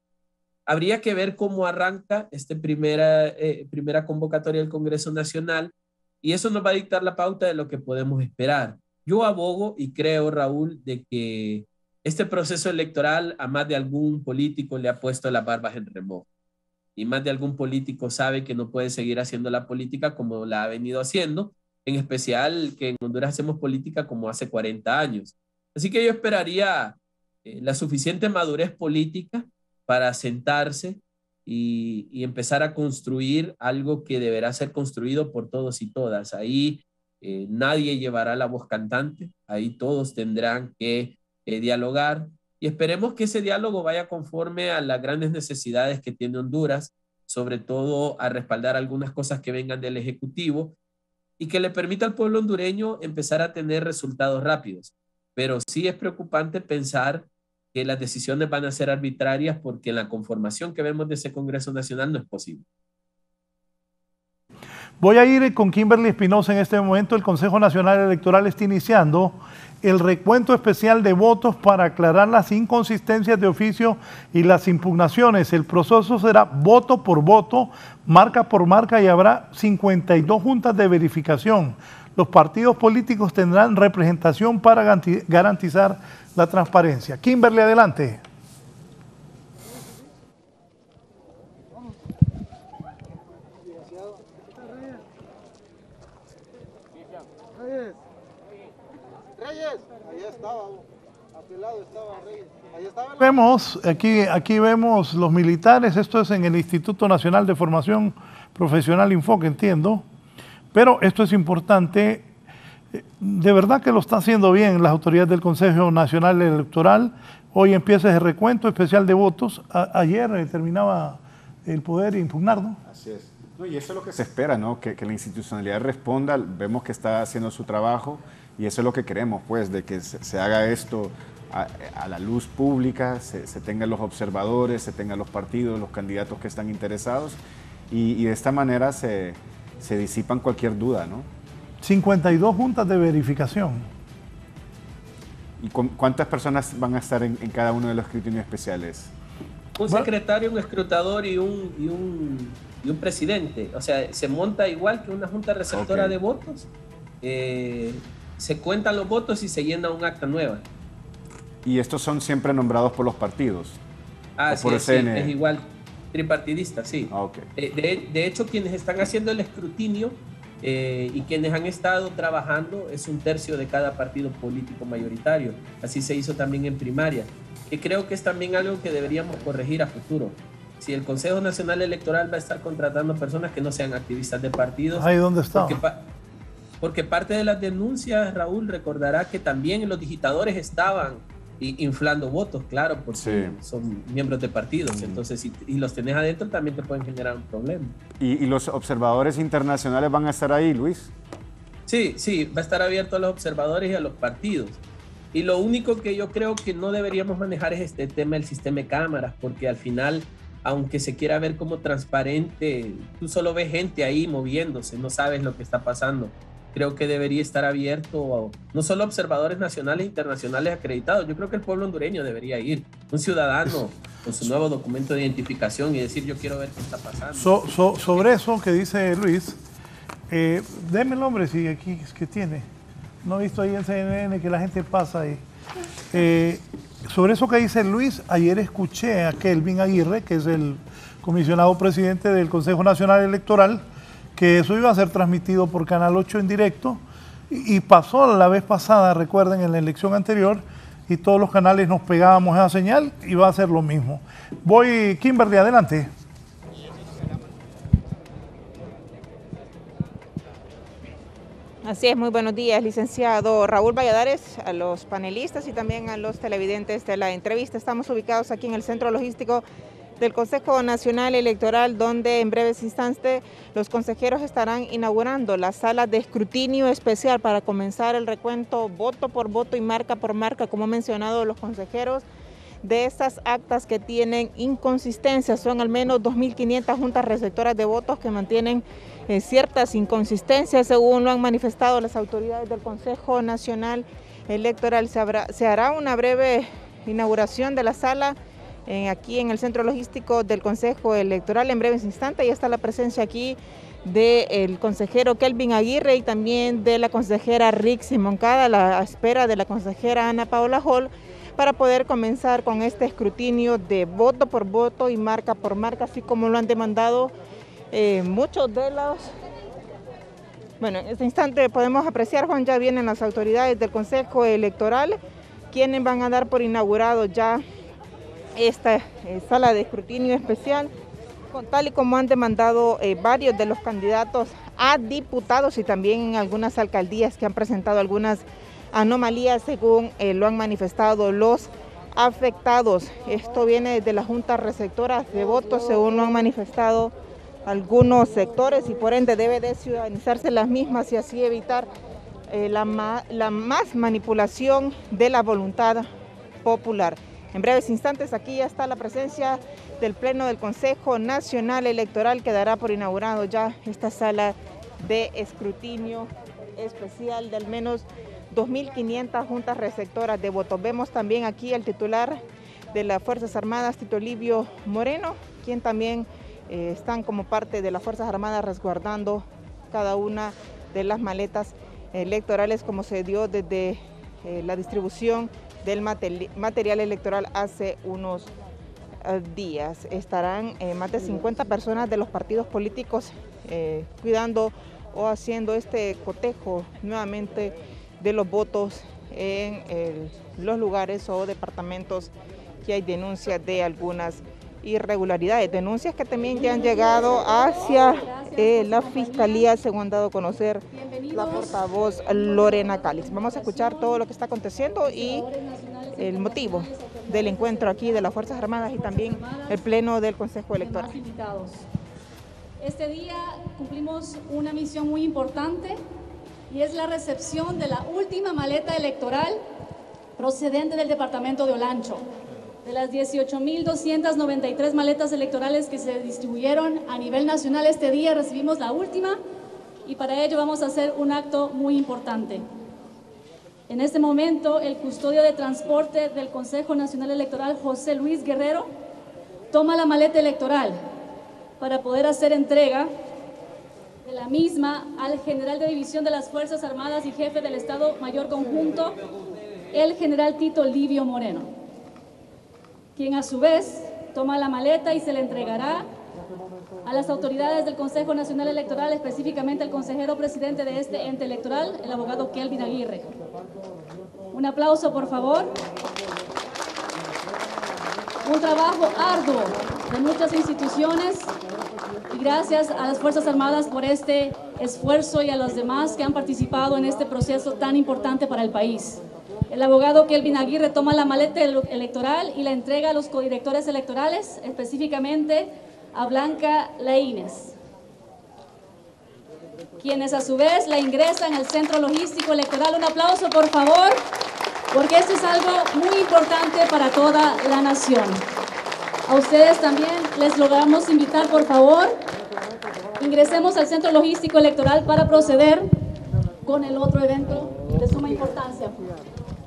Habría que ver cómo arranca esta primera convocatoria del Congreso Nacional, y eso nos va a dictar la pauta de lo que podemos esperar. Yo abogo y creo, Raúl, de que este proceso electoral a más de algún político le ha puesto las barbas en remojo, y más de algún político sabe que no puede seguir haciendo la política como la ha venido haciendo, en especial que en Honduras hacemos política como hace 40 años. Así que yo esperaría la suficiente madurez política para sentarse y empezar a construir algo que deberá ser construido por todos y todas. Ahí nadie llevará la voz cantante, ahí todos tendrán que dialogar, y esperemos que ese diálogo vaya conforme a las grandes necesidades que tiene Honduras, sobre todo a respaldar algunas cosas que vengan del Ejecutivo y que le permita al pueblo hondureño empezar a tener resultados rápidos. Pero sí es preocupante pensar que las decisiones van a ser arbitrarias, porque en la conformación que vemos de ese Congreso Nacional no es posible. Voy a ir con Kimberly Espinosa en este momento. El Consejo Nacional Electoral está iniciando el recuento especial de votos para aclarar las inconsistencias de oficio y las impugnaciones. El proceso será voto por voto, marca por marca, y habrá 52 juntas de verificación. Los partidos políticos tendrán representación para garantizar la transparencia. Kimberly, adelante. Reyes, allá estaba, a tu lado estaba Reyes. Ahí estaba. Vemos, aquí vemos los militares. Esto es en el Instituto Nacional de Formación Profesional Infoque, entiendo. Pero esto es importante. De verdad que lo está haciendo bien las autoridades del Consejo Nacional Electoral. Hoy empieza ese recuento especial de votos. Ayer terminaba el poder impugnar, ¿no? Así es. No, y eso es lo que se espera, ¿no? Que la institucionalidad responda. Vemos que está haciendo su trabajo, y eso es lo que queremos, pues, de que se haga esto a la luz pública, se tengan los observadores, se tengan los partidos, los candidatos que están interesados, y de esta manera se disipan cualquier duda, ¿no? 52 juntas de verificación. ¿Y cuántas personas van a estar en cada uno de los escrutinios especiales? Un secretario, un escrutador y un presidente. O sea, se monta igual que una junta receptora de votos. Se cuentan los votos y se llena un acta nueva. ¿Y estos son siempre nombrados por los partidos? Sí, es igual. Tripartidista, sí. Okay. De hecho, quienes están haciendo el escrutinio y quienes han estado trabajando es 1/3 de cada partido político mayoritario. Así se hizo también en primaria, que creo que es también algo que deberíamos corregir a futuro. Si el Consejo Nacional Electoral va a estar contratando personas que no sean activistas de partidos. ¿Ahí dónde está? Porque parte de las denuncias, Raúl, recordará que también los digitadores estaban inflando votos, claro, porque son miembros de partidos. Entonces, y los tenés adentro, también te pueden generar un problema. ¿Y los observadores internacionales van a estar ahí, Luis? Sí, va a estar abierto a los observadores y a los partidos. Y lo único que yo creo que no deberíamos manejar es este tema del sistema de cámaras, porque al final, aunque se quiera ver como transparente, tú solo ves gente ahí moviéndose, no sabes lo que está pasando. Creo que debería estar abierto no solo a observadores nacionales e internacionales acreditados. Yo creo que el pueblo hondureño debería ir, un ciudadano con su nuevo documento de identificación y decir yo quiero ver qué está pasando. Sobre eso que dice Luis, déme el nombre si aquí es que tiene. No he visto ahí en CNN que la gente pasa ahí. Sobre eso que dice Luis, ayer escuché a Kelvin Aguirre, que es el comisionado presidente del Consejo Nacional Electoral, que eso iba a ser transmitido por Canal 8 en directo y pasó la vez pasada, recuerden, en la elección anterior, y todos los canales nos pegábamos esa señal y va a ser lo mismo. Voy, Kimberly, adelante. Así es, muy buenos días, licenciado Raúl Valladares, a los panelistas y también a los televidentes de la entrevista. Estamos ubicados aquí en el centro logístico del Consejo Nacional Electoral, donde en breves instantes los consejeros estarán inaugurando la sala de escrutinio especial para comenzar el recuento voto por voto y marca por marca, como han mencionado los consejeros, de estas actas que tienen inconsistencias. Son al menos 2.500 juntas receptoras de votos que mantienen ciertas inconsistencias, según lo han manifestado las autoridades del Consejo Nacional Electoral. Se hará una breve inauguración de la sala aquí en el centro logístico del Consejo Electoral en breves instantes. Ya está la presencia aquí del consejero Kelvin Aguirre y también de la consejera Rixi Moncada, a la espera de la consejera Ana Paola Hall, para poder comenzar con este escrutinio de voto por voto y marca por marca, así como lo han demandado muchos de los... Bueno, en este instante podemos apreciar, Juan, ya vienen las autoridades del Consejo Electoral, quienes van a dar por inaugurado ya esta sala de escrutinio especial, tal y como han demandado varios de los candidatos a diputados y también en algunas alcaldías que han presentado algunas anomalías, según lo han manifestado los afectados. Esto viene desde las juntas receptoras de votos, según lo han manifestado algunos sectores, y por ende debe de ciudadanizarse las mismas y así evitar la más manipulación de la voluntad popular. En breves instantes aquí ya está la presencia del Pleno del Consejo Nacional Electoral, que dará por inaugurado ya esta sala de escrutinio especial de al menos 2.500 juntas receptoras de votos. Vemos también aquí al titular de las Fuerzas Armadas, Tito Livio Moreno, quien también están como parte de las Fuerzas Armadas resguardando cada una de las maletas electorales, como se dio desde la distribución del material electoral hace unos días. Estarán más de 50 personas de los partidos políticos cuidando o haciendo este cotejo nuevamente de los votos en los lugares o departamentos que hay denuncias de algunas irregularidades, denuncias que también ya han llegado hacia la Fiscalía, según han dado a conocer la portavoz Lorena Calix. Vamos a escuchar todo lo que está aconteciendo y el motivo del encuentro aquí de las Fuerzas Armadas y también el Pleno del Consejo Electoral. Este día cumplimos una misión muy importante y es la recepción de la última maleta electoral procedente del departamento de Olancho. De las 18.293 maletas electorales que se distribuyeron a nivel nacional, este día recibimos la última y para ello vamos a hacer un acto muy importante. En este momento, el custodio de transporte del Consejo Nacional Electoral, José Luis Guerrero, toma la maleta electoral para poder hacer entrega de la misma al general de división de las Fuerzas Armadas y jefe del Estado Mayor Conjunto, el general Tito Livio Moreno, quien a su vez toma la maleta y se le entregará a las autoridades del Consejo Nacional Electoral, específicamente al consejero presidente de este ente electoral, el abogado Kelvin Aguirre. Un aplauso, por favor. Un trabajo arduo de muchas instituciones y gracias a las Fuerzas Armadas por este esfuerzo y a los demás que han participado en este proceso tan importante para el país. El abogado Kelvin Aguirre toma la maleta electoral y la entrega a los codirectores electorales, específicamente a Blanca Laínez, quienes a su vez la ingresan al Centro Logístico Electoral. Un aplauso, por favor, porque esto es algo muy importante para toda la nación. A ustedes también les logramos invitar, por favor, ingresemos al Centro Logístico Electoral para proceder con el otro evento de suma importancia.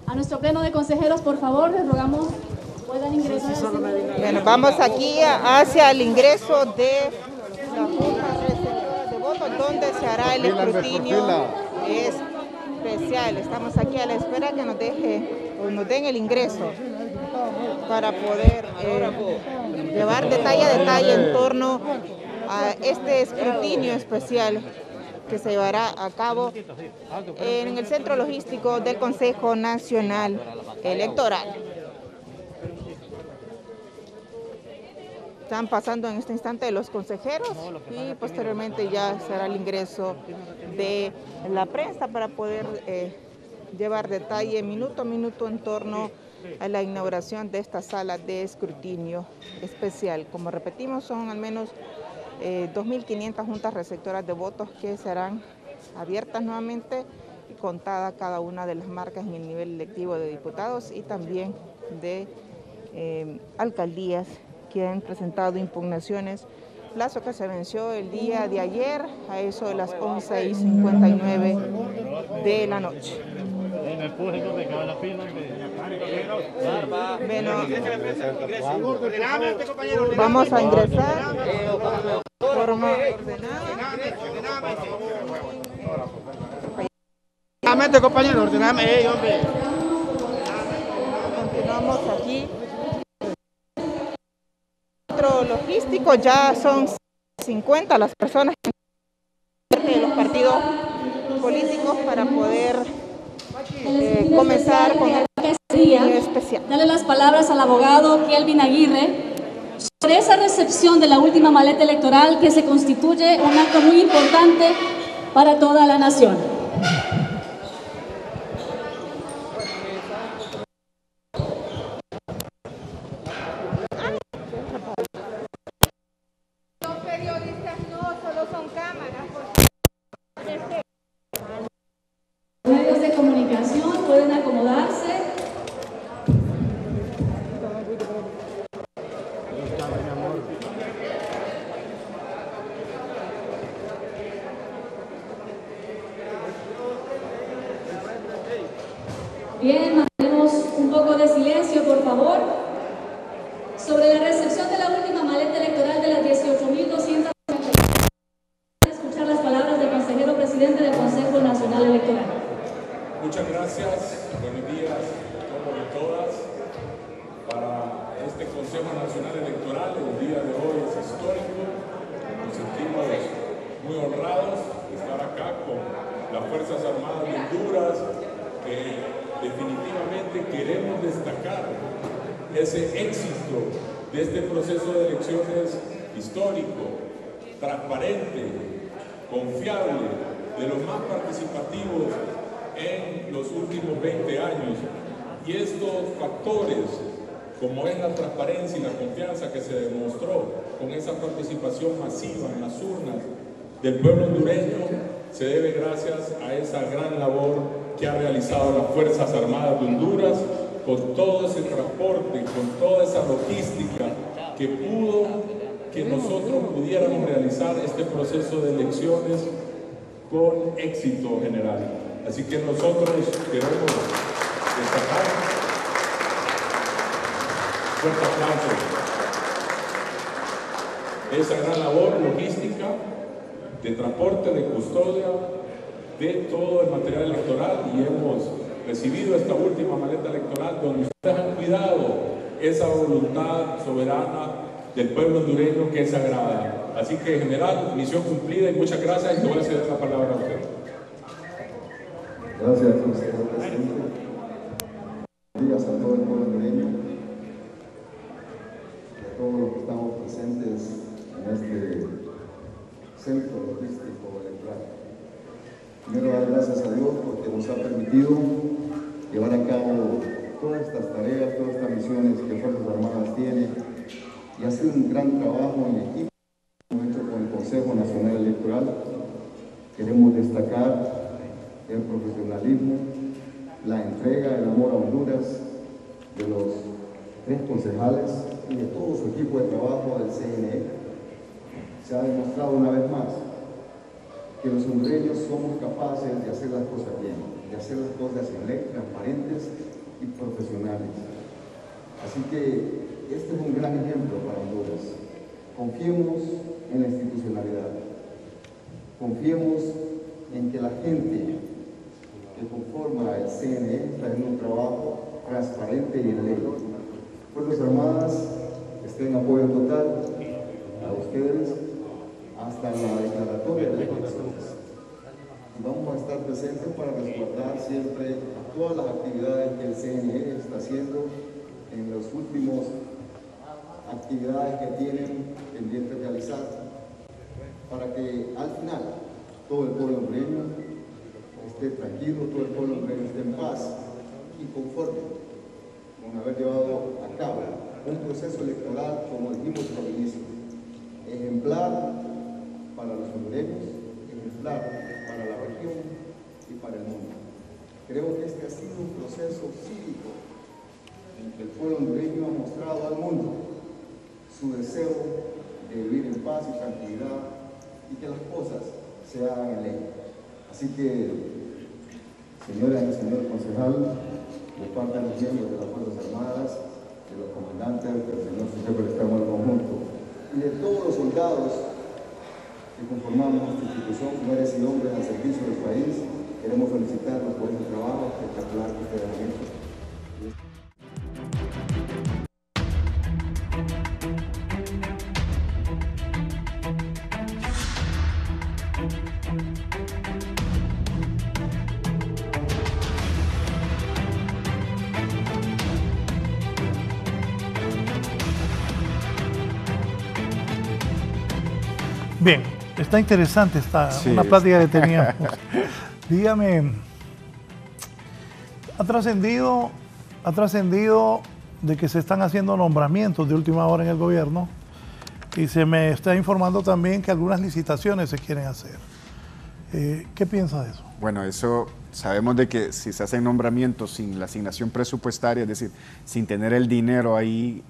A nuestro pleno de consejeros, por favor, les rogamos puedan ingresar. Bueno, vamos aquí hacia el ingreso de la Junta Receptora de Votos, donde se hará el escrutinio especial. Estamos aquí a la espera que nos den el ingreso para poder llevar detalle a detalle en torno a este escrutinio especial que se llevará a cabo en el Centro Logístico del Consejo Nacional Electoral. Están pasando en este instante los consejeros y posteriormente ya será el ingreso de la prensa para poder llevar detalle minuto a minuto en torno a la inauguración de esta sala de escrutinio especial. Como repetimos, son al menos 2.500 juntas receptoras de votos que serán abiertas nuevamente y contada cada una de las marcas en el nivel electivo de diputados y también de alcaldías que han presentado impugnaciones, plazo que se venció el día de ayer a eso de las 11:59 de la noche. Bueno, vamos a ingresar de forma ordenada. Compañero, ordename, hombre. Continuamos aquí. Logístico, ya son 50 las personas de los partidos políticos para poder comenzar con el escrutinio especial. Dale las palabras al abogado Kelvin Aguirre sobre esa recepción de la última maleta electoral que se constituye un acto muy importante para toda la nación. Medios de comunicación pueden acomodarse. Bien, mantenemos un poco de silencio, por favor. Sobre la recepción de la última maleta electoral de las 18.200. Escuchar las palabras del consejero presidente del Consejo Nacional Electoral. Muchas gracias, buenos días a todos y todas. Para este Consejo Nacional Electoral, el día de hoy es histórico. Nos sentimos muy honrados de estar acá con las Fuerzas Armadas de Honduras, que definitivamente queremos destacar ese éxito de este proceso de elecciones histórico, transparente, confiable, de los más participativos en los últimos 20 años. Y estos factores, como es la transparencia y la confianza que se demostró con esa participación masiva en las urnas del pueblo hondureño, se debe gracias a esa gran labor que ha realizado las Fuerzas Armadas de Honduras, con todo ese transporte, con toda esa logística que pudo que nosotros pudiéramos realizar este proceso de elecciones con éxito general. Así que nosotros queremos destacar fuerte aplauso esa gran labor logística de transporte, de custodia, de todo el material electoral, y hemos recibido esta última maleta electoral donde ustedes han cuidado esa voluntad soberana del pueblo hondureño que es sagrada. Así que, general, misión cumplida y muchas gracias, y te voy a ceder la palabra a usted. Gracias, señor presidente. Buenos días a todo el pueblo hondureño y a todos los que estamos presentes en este centro logístico electoral. Primero, dar gracias a Dios porque nos ha permitido llevar a cabo todas estas tareas, todas estas misiones que Fuerzas Armadas tienen, y ha sido un gran trabajo en equipo hecho con el Consejo Nacional Electoral. Queremos destacar el profesionalismo, la entrega, el amor a Honduras de los 3 concejales y de todo su equipo de trabajo del CNE. Se ha demostrado una vez más que los hondureños somos capaces de hacer las cosas bien, de hacer las cosas en ley, transparentes y profesionales. Así que este es un gran ejemplo para Honduras. Confiemos en la institucionalidad, confiemos en que la gente que conforma el CNE está haciendo un trabajo transparente y en ley. Fuerzas Armadas estén en apoyo total a ustedes hasta la declaratoria de elecciones. Y vamos a estar presentes para resguardar siempre todas las actividades que el CNE está haciendo en los últimos actividades que tienen pendientes realizar, para que al final todo el pueblo hondureño esté tranquilo, todo el pueblo hondureño esté en paz y conforme con haber llevado a cabo un proceso electoral, como dijimos al inicio, ejemplar para los hondureños, ejemplar para la región y para el mundo. Creo que este ha sido un proceso cívico en que el pueblo hondureño ha mostrado al mundo su deseo de vivir en paz y tranquilidad y que las cosas se hagan en ley. Así que, señora y señor concejal, de parte de los miembros de las Fuerzas Armadas, de los comandantes, del señor jefe del Estado del Conjunto y de todos los soldados que conformamos esta institución, mujeres y hombres al servicio del país, queremos felicitarlos por este trabajo espectacular que ustedes han hecho. Bien, está interesante una plática que teníamos. Dígame, ha trascendido de que se están haciendo nombramientos de última hora en el gobierno y se me está informando también que algunas licitaciones se quieren hacer. ¿Qué piensa de eso? Bueno, eso sabemos de que si se hacen nombramientos sin la asignación presupuestaria, es decir, sin tener el dinero ahí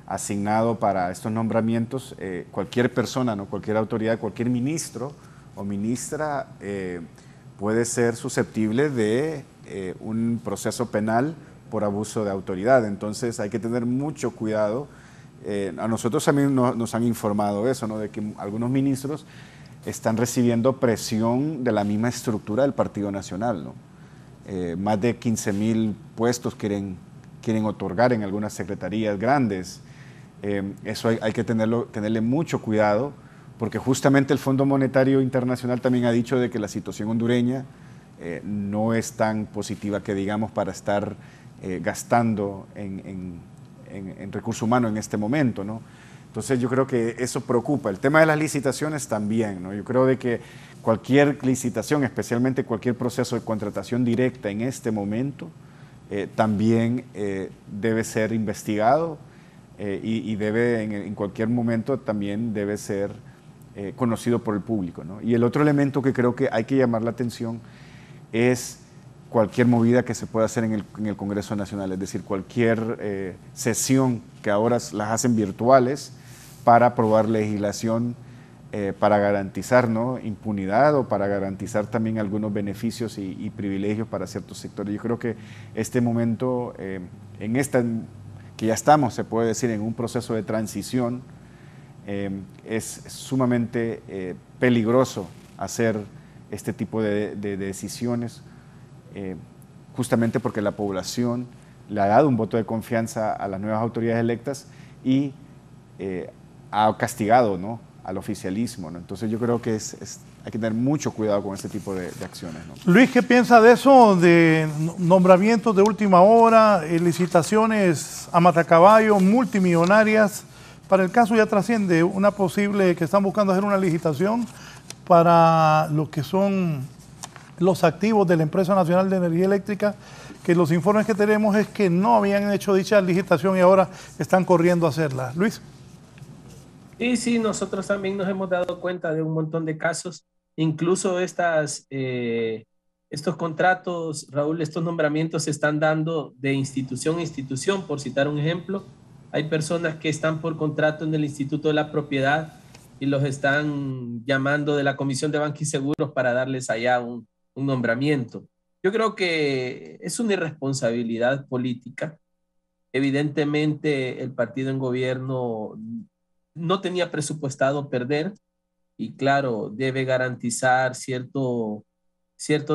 asignado para estos nombramientos, cualquier persona, ¿no? Cualquier autoridad, cualquier ministro o ministra puede ser susceptible de un proceso penal por abuso de autoridad. Entonces hay que tener mucho cuidado. A nosotros también nos han informado eso, ¿no? De que algunos ministros están recibiendo presión de la misma estructura del Partido Nacional, ¿no? Más de 15,000 puestos quieren otorgar en algunas secretarías grandes. Eso hay que tenerle mucho cuidado, porque justamente el Fondo Monetario Internacional también ha dicho de que la situación hondureña no es tan positiva que digamos para estar gastando en recursos humanos en este momento, ¿no? Entonces yo creo que eso preocupa. El tema de las licitaciones también, ¿no? Yo creo de que cualquier licitación, especialmente cualquier proceso de contratación directa en este momento, también debe ser investigado y debe en cualquier momento también debe ser conocido por el público, ¿no? Y el otro elemento que creo que hay que llamar la atención es cualquier movida que se pueda hacer en el Congreso Nacional, es decir, cualquier sesión que ahora las hacen virtuales para aprobar legislación para garantizar, ¿no?, impunidad o para garantizar también algunos beneficios y privilegios para ciertos sectores. Yo creo que este momento, que ya estamos, se puede decir, en un proceso de transición, es sumamente peligroso hacer este tipo de decisiones, justamente porque la población le ha dado un voto de confianza a las nuevas autoridades electas y ha castigado, ¿no?, al oficialismo, ¿no? Entonces yo creo que hay que tener mucho cuidado con este tipo de acciones, ¿no? Luis, ¿qué piensa de eso, de nombramientos de última hora, licitaciones a matacaballo, multimillonarias? Para el caso ya trasciende una posible, que están buscando hacer una licitación para lo que son los activos de la Empresa Nacional de Energía Eléctrica, que los informes que tenemos es que no habían hecho dicha licitación y ahora están corriendo a hacerla. Luis. Sí, nosotros también nos hemos dado cuenta de un montón de casos, incluso estos contratos, Raúl, estos nombramientos se están dando de institución a institución, por citar un ejemplo. Hay personas que están por contrato en el Instituto de la Propiedad y los están llamando de la Comisión de Bancos y Seguros para darles allá un nombramiento. Yo creo que es una irresponsabilidad política. Evidentemente el partido en gobierno no tenía presupuestado perder y claro, debe garantizar cierto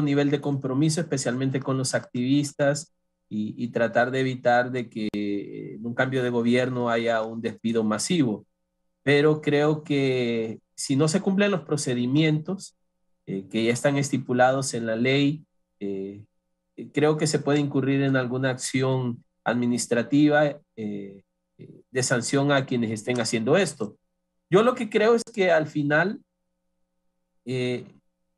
nivel de compromiso, especialmente con los activistas y tratar de evitar de que en un cambio de gobierno haya un despido masivo. Pero creo que si no se cumplen los procedimientos que ya están estipulados en la ley, creo que se puede incurrir en alguna acción administrativa de sanción a quienes estén haciendo esto. Yo lo que creo es que al final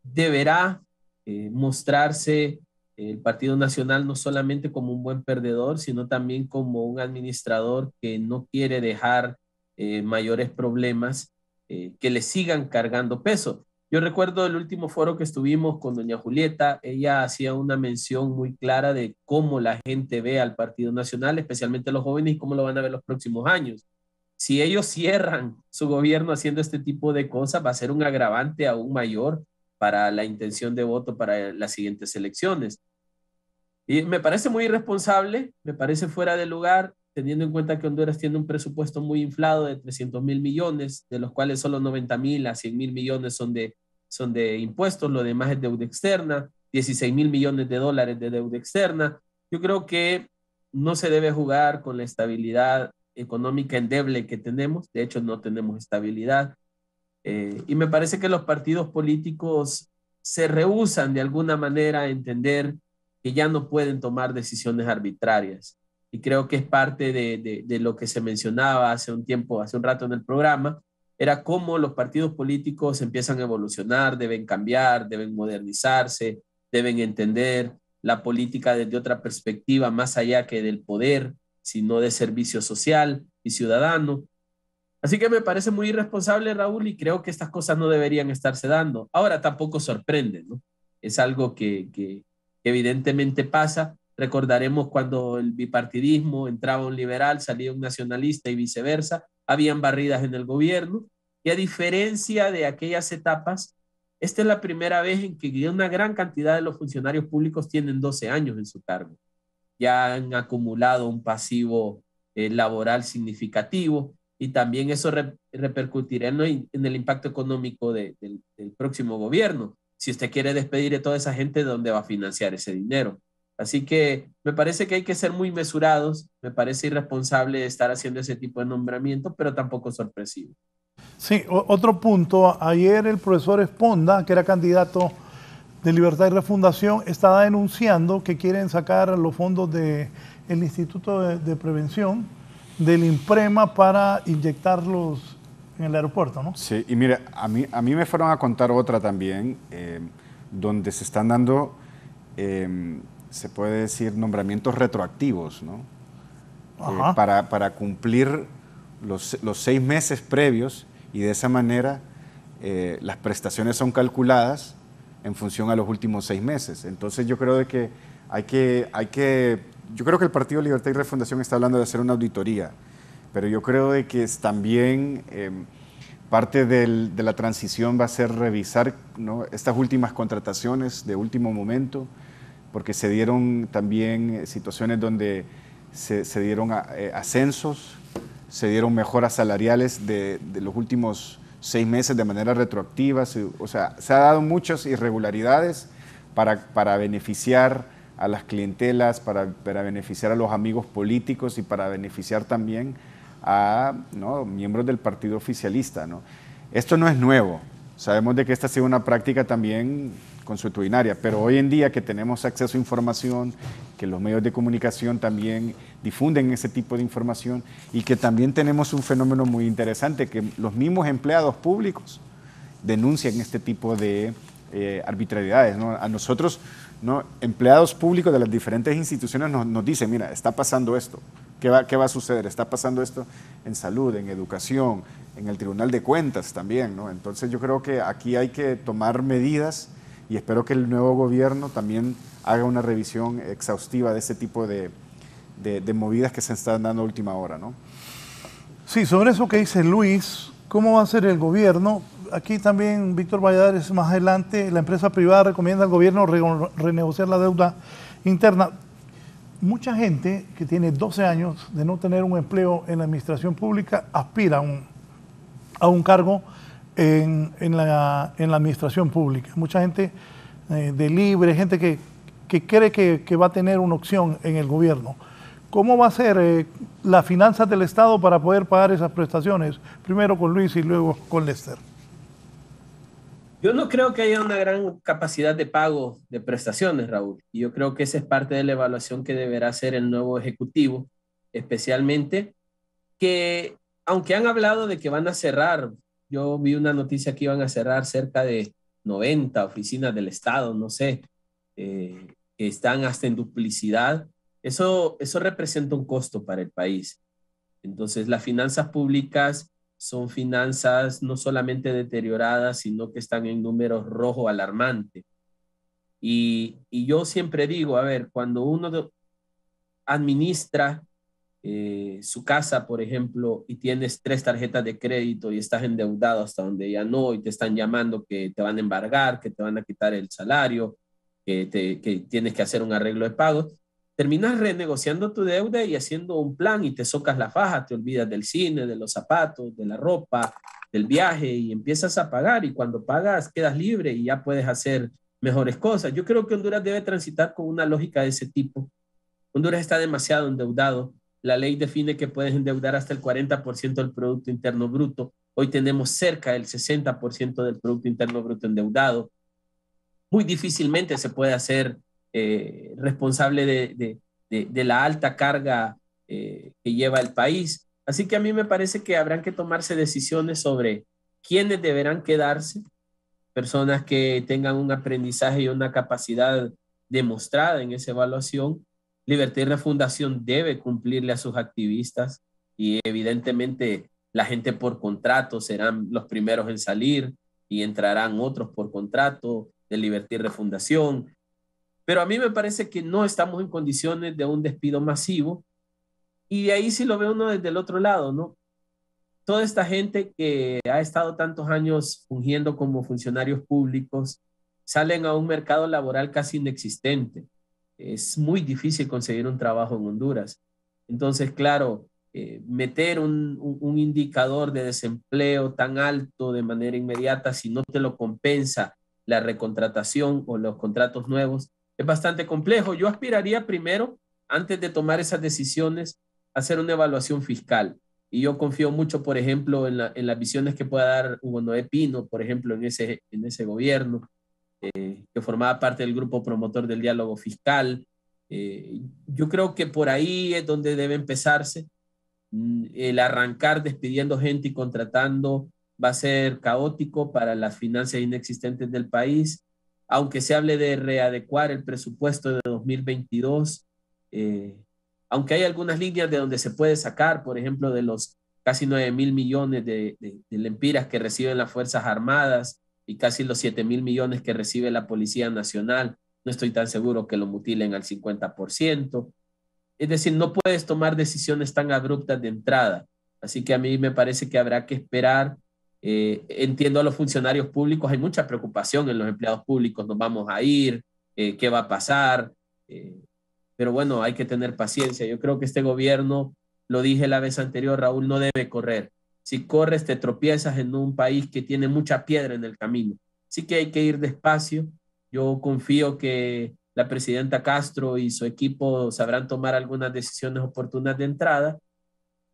deberá mostrarse el Partido Nacional no solamente como un buen perdedor, sino también como un administrador que no quiere dejar mayores problemas que le sigan cargando peso. Yo recuerdo el último foro que estuvimos con doña Julieta, ella hacía una mención muy clara de cómo la gente ve al Partido Nacional, especialmente los jóvenes, y cómo lo van a ver los próximos años. Si ellos cierran su gobierno haciendo este tipo de cosas, va a ser un agravante aún mayor para la intención de voto para las siguientes elecciones. Y me parece muy irresponsable, me parece fuera de lugar, teniendo en cuenta que Honduras tiene un presupuesto muy inflado de 300.000 millones, de los cuales solo 90.000 a 100.000 millones son de impuestos, lo demás es deuda externa, 16.000 millones de dólares de deuda externa. Yo creo que no se debe jugar con la estabilidad económica endeble que tenemos, de hecho no tenemos estabilidad, y me parece que los partidos políticos se rehúsan de alguna manera a entender que ya no pueden tomar decisiones arbitrarias. Y creo que es parte de lo que se mencionaba hace un rato en el programa, era cómo los partidos políticos empiezan a evolucionar, deben cambiar, deben modernizarse, deben entender la política desde otra perspectiva, más allá que del poder, sino de servicio social y ciudadano. Así que me parece muy irresponsable, Raúl, y creo que estas cosas no deberían estarse dando. Ahora tampoco sorprende, ¿no? Es algo que evidentemente pasa. Recordaremos cuando el bipartidismo entraba un liberal, salía un nacionalista y viceversa. Habían barridas en el gobierno. Y a diferencia de aquellas etapas, esta es la primera vez en que una gran cantidad de los funcionarios públicos tienen 12 años en su cargo. Ya han acumulado un pasivo laboral significativo y también eso repercutirá en el impacto económico del próximo gobierno. Si usted quiere despedir a toda esa gente, ¿de dónde va a financiar ese dinero? Así que me parece que hay que ser muy mesurados, me parece irresponsable estar haciendo ese tipo de nombramientos, pero tampoco sorpresivo. Sí, otro punto, ayer el profesor Esponda, que era candidato de Libertad y Refundación, estaba denunciando que quieren sacar los fondos del Instituto de Prevención, del INPREMA, para inyectarlos en el aeropuerto, ¿no? Sí, y mire, a mí me fueron a contar otra también, donde se están dando, se puede decir, nombramientos retroactivos, ¿no? Para cumplir los 6 meses previos, y de esa manera las prestaciones son calculadas en función a los últimos 6 meses. Entonces yo creo que yo creo que el Partido Libertad y Refundación está hablando de hacer una auditoría, pero yo creo de que es también parte de la transición va a ser revisar, ¿no?, estas últimas contrataciones de último momento, porque se dieron también situaciones donde se dieron ascensos, se dieron mejoras salariales de los últimos 6 meses de manera retroactiva. O sea, se ha dado muchas irregularidades para beneficiar a las clientelas, para beneficiar a los amigos políticos y para beneficiar también a, ¿no?, miembros del partido oficialista, ¿no? Esto no es nuevo, sabemos de que esta ha sido una práctica también consuetudinaria, pero hoy en día que tenemos acceso a información, que los medios de comunicación también difunden ese tipo de información y que también tenemos un fenómeno muy interesante, que los mismos empleados públicos denuncian este tipo de arbitrariedades, ¿no? A nosotros, ¿no?, empleados públicos de las diferentes instituciones nos dicen, mira, está pasando esto, ¿qué va a suceder? Está pasando esto en salud, en educación, en el Tribunal de Cuentas también, ¿no? Entonces yo creo que aquí hay que tomar medidas y espero que el nuevo gobierno también haga una revisión exhaustiva de ese tipo de movidas que se están dando a última hora, ¿no? Sí, sobre eso que dice Luis, ¿cómo va a ser el gobierno? Aquí también Víctor Valladares, más adelante, la empresa privada recomienda al gobierno renegociar la deuda interna. Mucha gente que tiene 12 años de no tener un empleo en la administración pública aspira a un cargo en la administración pública. Mucha gente de libre, gente que cree que va a tener una opción en el gobierno. ¿Cómo va a ser las finanzas del Estado para poder pagar esas prestaciones? Primero con Luis y luego con Lester. Yo no creo que haya una gran capacidad de pago de prestaciones, Raúl. Y yo creo que esa es parte de la evaluación que deberá hacer el nuevo Ejecutivo, especialmente que, aunque han hablado de que van a cerrar, yo vi una noticia que iban a cerrar cerca de 90 oficinas del Estado, no sé, que están hasta en duplicidad. Eso representa un costo para el país. Entonces, las finanzas públicas son finanzas no solamente deterioradas, sino que están en números rojos alarmantes. Y yo siempre digo, a ver, cuando uno administra su casa, por ejemplo, y tienes 3 tarjetas de crédito y estás endeudado hasta donde ya no, y te están llamando que te van a embargar, que te van a quitar el salario, que tienes que hacer un arreglo de pagos, terminas renegociando tu deuda y haciendo un plan y te socas la faja, te olvidas del cine, de los zapatos, de la ropa, del viaje y empiezas a pagar y cuando pagas quedas libre y ya puedes hacer mejores cosas. Yo creo que Honduras debe transitar con una lógica de ese tipo. Honduras está demasiado endeudado. La ley define que puedes endeudar hasta el 40% del Producto Interno Bruto. Hoy tenemos cerca del 60% del Producto Interno Bruto endeudado. Muy difícilmente se puede hacer responsable de la alta carga que lleva el país. Así que a mí me parece que habrán que tomarse decisiones sobre quiénes deberán quedarse, personas que tengan un aprendizaje y una capacidad demostrada en esa evaluación. Libertad y Refundación debe cumplirle a sus activistas y evidentemente la gente por contrato serán los primeros en salir y entrarán otros por contrato de Libertad y Refundación. Pero a mí me parece que no estamos en condiciones de un despido masivo y de ahí sí lo ve uno desde el otro lado, ¿no? Toda esta gente que ha estado tantos años fungiendo como funcionarios públicos salen a un mercado laboral casi inexistente. Es muy difícil conseguir un trabajo en Honduras. Entonces, claro, meter un indicador de desempleo tan alto de manera inmediata, si no te lo compensa la recontratación o los contratos nuevos, es bastante complejo. Yo aspiraría primero, antes de tomar esas decisiones, a hacer una evaluación fiscal. Y yo confío mucho, por ejemplo, en las visiones que pueda dar Hugo Noé Pino, por ejemplo, en ese gobierno, que formaba parte del grupo promotor del diálogo fiscal. Yo creo que por ahí es donde debe empezarse. El arrancar despidiendo gente y contratando va a ser caótico para las finanzas inexistentes del país. Aunque se hable de readecuar el presupuesto de 2022, aunque hay algunas líneas de donde se puede sacar, por ejemplo, de los casi 9.000 millones de lempiras que reciben las Fuerzas Armadas y casi los 7.000 millones que recibe la Policía Nacional, no estoy tan seguro que lo mutilen al 50%. Es decir, no puedes tomar decisiones tan abruptas de entrada. Así que a mí me parece que habrá que esperar. Entiendo a los funcionarios públicos, hay mucha preocupación en los empleados públicos, nos vamos a ir, qué va a pasar, pero bueno, hay que tener paciencia. Yo creo que este gobierno, lo dije la vez anterior, Raúl, no debe correr. Si corres te tropiezas en un país que tiene mucha piedra en el camino, así que hay que ir despacio. Yo confío que la presidenta Castro y su equipo sabrán tomar algunas decisiones oportunas de entrada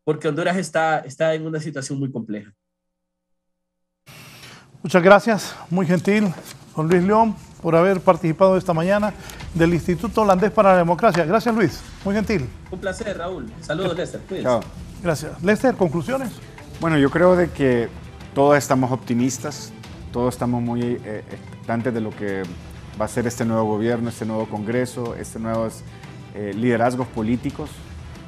porque Honduras está en una situación muy compleja. Muchas gracias, muy gentil, don Luis León, por haber participado esta mañana del Instituto Holandés para la Democracia. Gracias, Luis, muy gentil. Un placer, Raúl. Saludos, Lester. Chao. Gracias. Lester, ¿conclusiones? Bueno, yo creo de que todos estamos optimistas, todos estamos muy expectantes de lo que va a ser este nuevo gobierno, este nuevo Congreso, estos nuevos liderazgos políticos.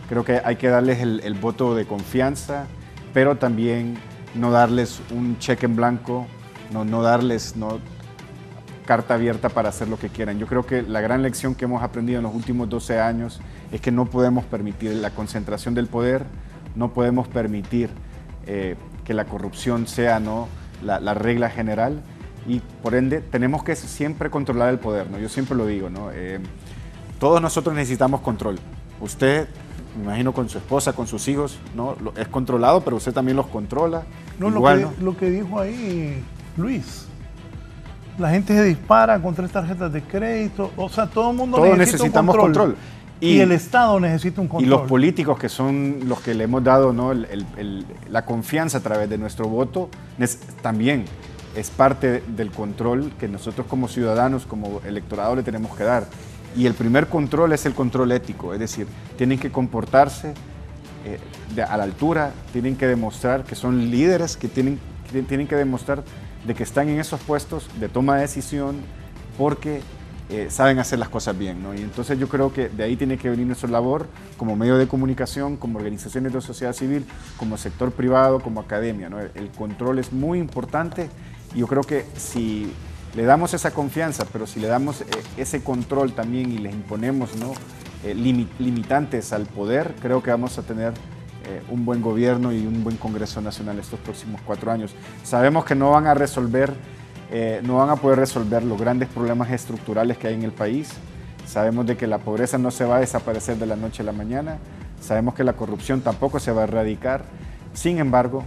Creo que hay que darles el voto de confianza, pero también no darles un cheque en blanco, no darles carta abierta para hacer lo que quieran. Yo creo que la gran lección que hemos aprendido en los últimos 12 años es que no podemos permitir la concentración del poder, no podemos permitir que la corrupción sea la regla general, y por ende tenemos que siempre controlar el poder, ¿no? Yo siempre lo digo, ¿no? Todos nosotros necesitamos control. Usted, me imagino con su esposa, con sus hijos, ¿no? Es controlado, pero usted también los controla. No, igual, lo que dijo ahí Luis, la gente se dispara con 3 tarjetas de crédito, o sea, todo el mundo necesitamos un control. Y el Estado necesita un control. Y los políticos, que son los que le hemos dado, ¿no? la confianza a través de nuestro voto, también es parte del control que nosotros como ciudadanos, como electorado, le tenemos que dar. Y el primer control es el control ético, es decir, tienen que comportarse a la altura, tienen que demostrar que son líderes, que tienen que demostrar de que están en esos puestos de toma de decisión porque saben hacer las cosas bien, ¿no? Y entonces yo creo que de ahí tiene que venir nuestra labor como medio de comunicación, como organizaciones de sociedad civil, como sector privado, como academia, ¿no? El control es muy importante, y yo creo que si le damos esa confianza, pero si le damos ese control también y les imponemos, ¿no? Limitantes al poder, creo que vamos a tener un buen gobierno y un buen Congreso Nacional estos próximos 4 años. Sabemos que no van a poder resolver los grandes problemas estructurales que hay en el país. Sabemos de que la pobreza no se va a desaparecer de la noche a la mañana. Sabemos que la corrupción tampoco se va a erradicar. Sin embargo,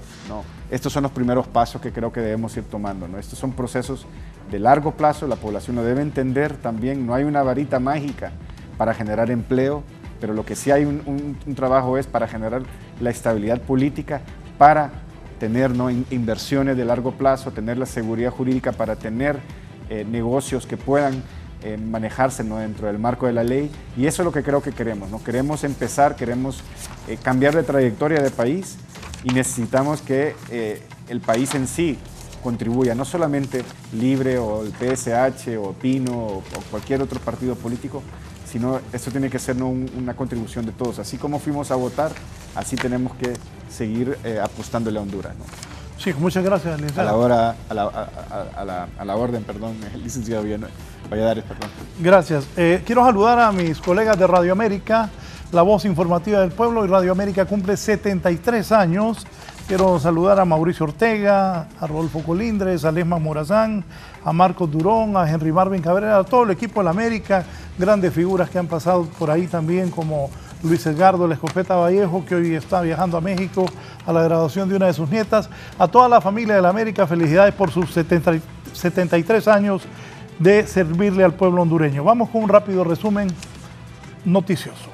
estos son los primeros pasos que creo que debemos ir tomando, ¿no? Estos son procesos de largo plazo, la población lo debe entender también. No hay una varita mágica para generar empleo, pero lo que sí hay un trabajo es para generar la estabilidad política, para tener, ¿no? inversiones de largo plazo, tener la seguridad jurídica para tener negocios que puedan manejarse, ¿no? dentro del marco de la ley, y eso es lo que creo que queremos, ¿no? Queremos empezar, queremos cambiar de trayectoria de país, y necesitamos que el país en sí contribuya, no solamente Libre o el PSH o Pino o cualquier otro partido político, sino esto tiene que ser, ¿no? una contribución de todos. Así como fuimos a votar, así tenemos que seguir apostándole a Honduras, ¿no? Sí, muchas gracias, licenciado. A la orden, perdón, licenciado Valladares, perdón. Gracias. Quiero saludar a mis colegas de Radio América, la voz informativa del pueblo, y Radio América cumple 73 años. Quiero saludar a Mauricio Ortega, a Rodolfo Colindres, a Lesma Morazán, a Marcos Durón, a Henry Marvin Cabrera, a todo el equipo de la América, grandes figuras que han pasado por ahí también, como Luis Edgardo La Escopeta Vallejo, que hoy está viajando a México a la graduación de una de sus nietas. A toda la familia de la América, felicidades por sus 73 años de servirle al pueblo hondureño. Vamos con un rápido resumen noticioso.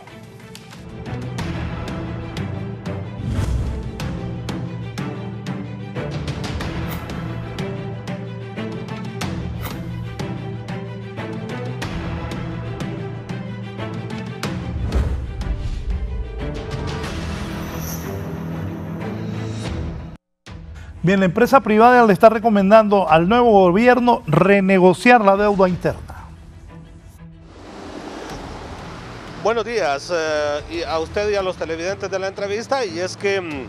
Bien, la empresa privada le está recomendando al nuevo gobierno renegociar la deuda interna. Buenos días a usted y a los televidentes de la entrevista, y es que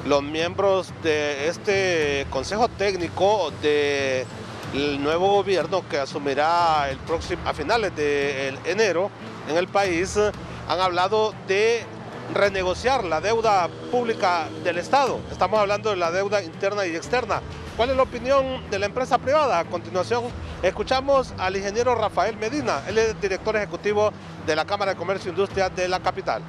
los miembros de este Consejo Técnico del nuevo gobierno que asumirá a finales de enero en el país han hablado de renegociar la deuda pública del Estado. Estamos hablando de la deuda interna y externa. ¿Cuál es la opinión de la empresa privada? A continuación escuchamos al ingeniero Rafael Medina, él es director ejecutivo de la Cámara de Comercio e Industria de la capital.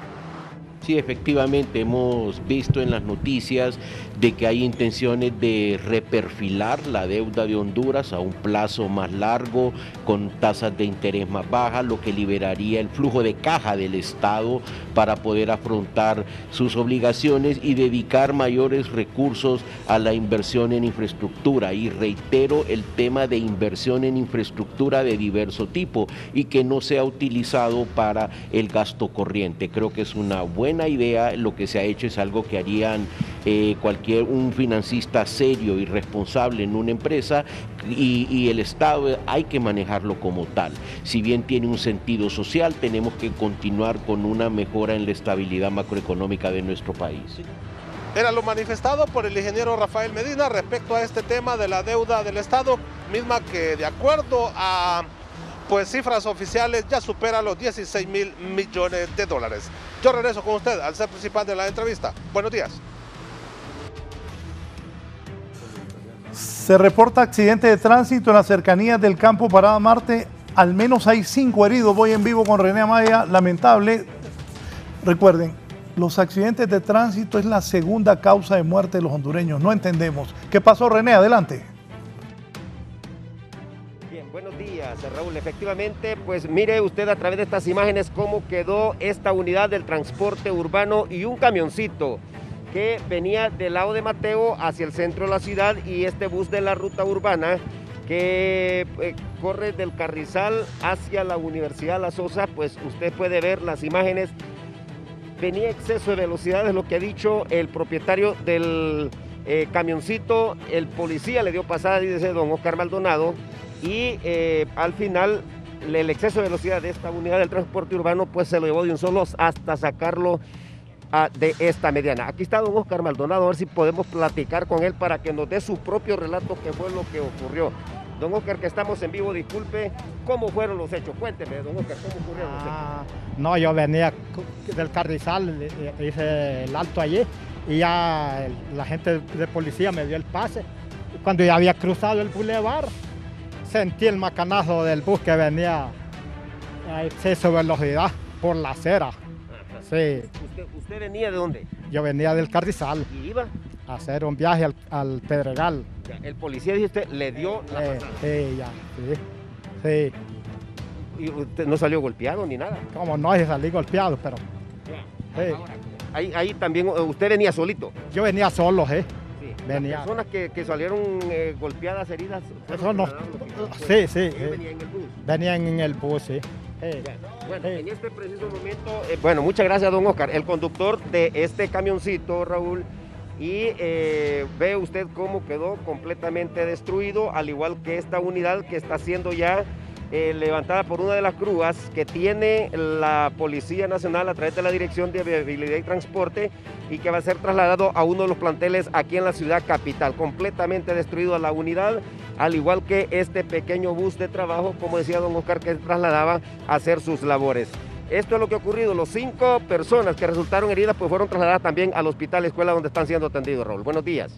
Sí, efectivamente, hemos visto en las noticias de que hay intenciones de reperfilar la deuda de Honduras a un plazo más largo, con tasas de interés más bajas, lo que liberaría el flujo de caja del Estado para poder afrontar sus obligaciones y dedicar mayores recursos a la inversión en infraestructura. Y reitero el tema de inversión en infraestructura de diverso tipo y que no sea utilizado para el gasto corriente. Creo que es una buena idea. Lo que se ha hecho es algo que harían un financista serio y responsable en una empresa, y el Estado hay que manejarlo como tal. Si bien tiene un sentido social, tenemos que continuar con una mejora en la estabilidad macroeconómica de nuestro país. Era lo manifestado por el ingeniero Rafael Medina respecto a este tema de la deuda del Estado, misma que de acuerdo a cifras oficiales ya supera los 16.000 millones de dólares. Yo regreso con usted al set principal de la entrevista. Buenos días. Se reporta accidente de tránsito en las cercanías del campo Parada Marte. Al menos hay 5 heridos. Voy en vivo con René Amaya. Lamentable. Recuerden, los accidentes de tránsito es la segunda causa de muerte de los hondureños. No entendemos. ¿Qué pasó, René? Adelante. Bien, buenos días, Raúl. Efectivamente, pues mire usted a través de estas imágenes cómo quedó esta unidad del transporte urbano y un camioncito que venía del lado de Mateo hacia el centro de la ciudad, y este bus de la ruta urbana que corre del Carrizal hacia la Universidad La Sosa. Pues usted puede ver las imágenes, venía exceso de velocidad, es lo que ha dicho el propietario del camioncito. El policía le dio pasada, dice don Oscar Maldonado, y al final el exceso de velocidad de esta unidad del transporte urbano pues se lo llevó de un solo hasta sacarlo de esta mediana. Aquí está don Oscar Maldonado, a ver si podemos platicar con él para que nos dé su propio relato, qué fue lo que ocurrió. Don Oscar, que estamos en vivo, disculpe, ¿cómo fueron los hechos? Cuénteme, don Oscar, ¿cómo ocurrieron los hechos? No, yo venía del Carrizal, hice el alto allí, y ya la gente de policía me dio el pase. Cuando ya había cruzado el bulevar, sentí el macanazo del bus que venía a exceso de velocidad por la acera. Sí. ¿Usted venía de dónde? Yo venía del Carrizal. ¿Y iba? A hacer un viaje al Pedregal. Ya, el policía, dice usted, le dio la pasada. Sí, ya, sí. ¿Y usted no salió golpeado ni nada? Como no, salí golpeado, pero... Ya. Sí. Ahí también, ¿usted venía solito? Yo venía solo, Sí. Venía. Las personas que salieron golpeadas, heridas... Eso no... Sí. ¿Venían en el bus? Venían en el bus, sí. Bueno, en este preciso momento, bueno, muchas gracias, don Oscar. El conductor de este camioncito, Raúl, y ve usted cómo quedó completamente destruido, al igual que esta unidad que está siendo ya levantada por una de las grúas que tiene la Policía Nacional a través de la Dirección de Viabilidad y Transporte, y que va a ser trasladado a uno de los planteles aquí en la ciudad capital. Completamente destruido a la unidad, al igual que este pequeño bus de trabajo, como decía don Oscar, que trasladaba a hacer sus labores. Esto es lo que ha ocurrido. Los 5 personas que resultaron heridas pues fueron trasladadas también al hospital escuela donde están siendo atendidos, Raúl. Buenos días.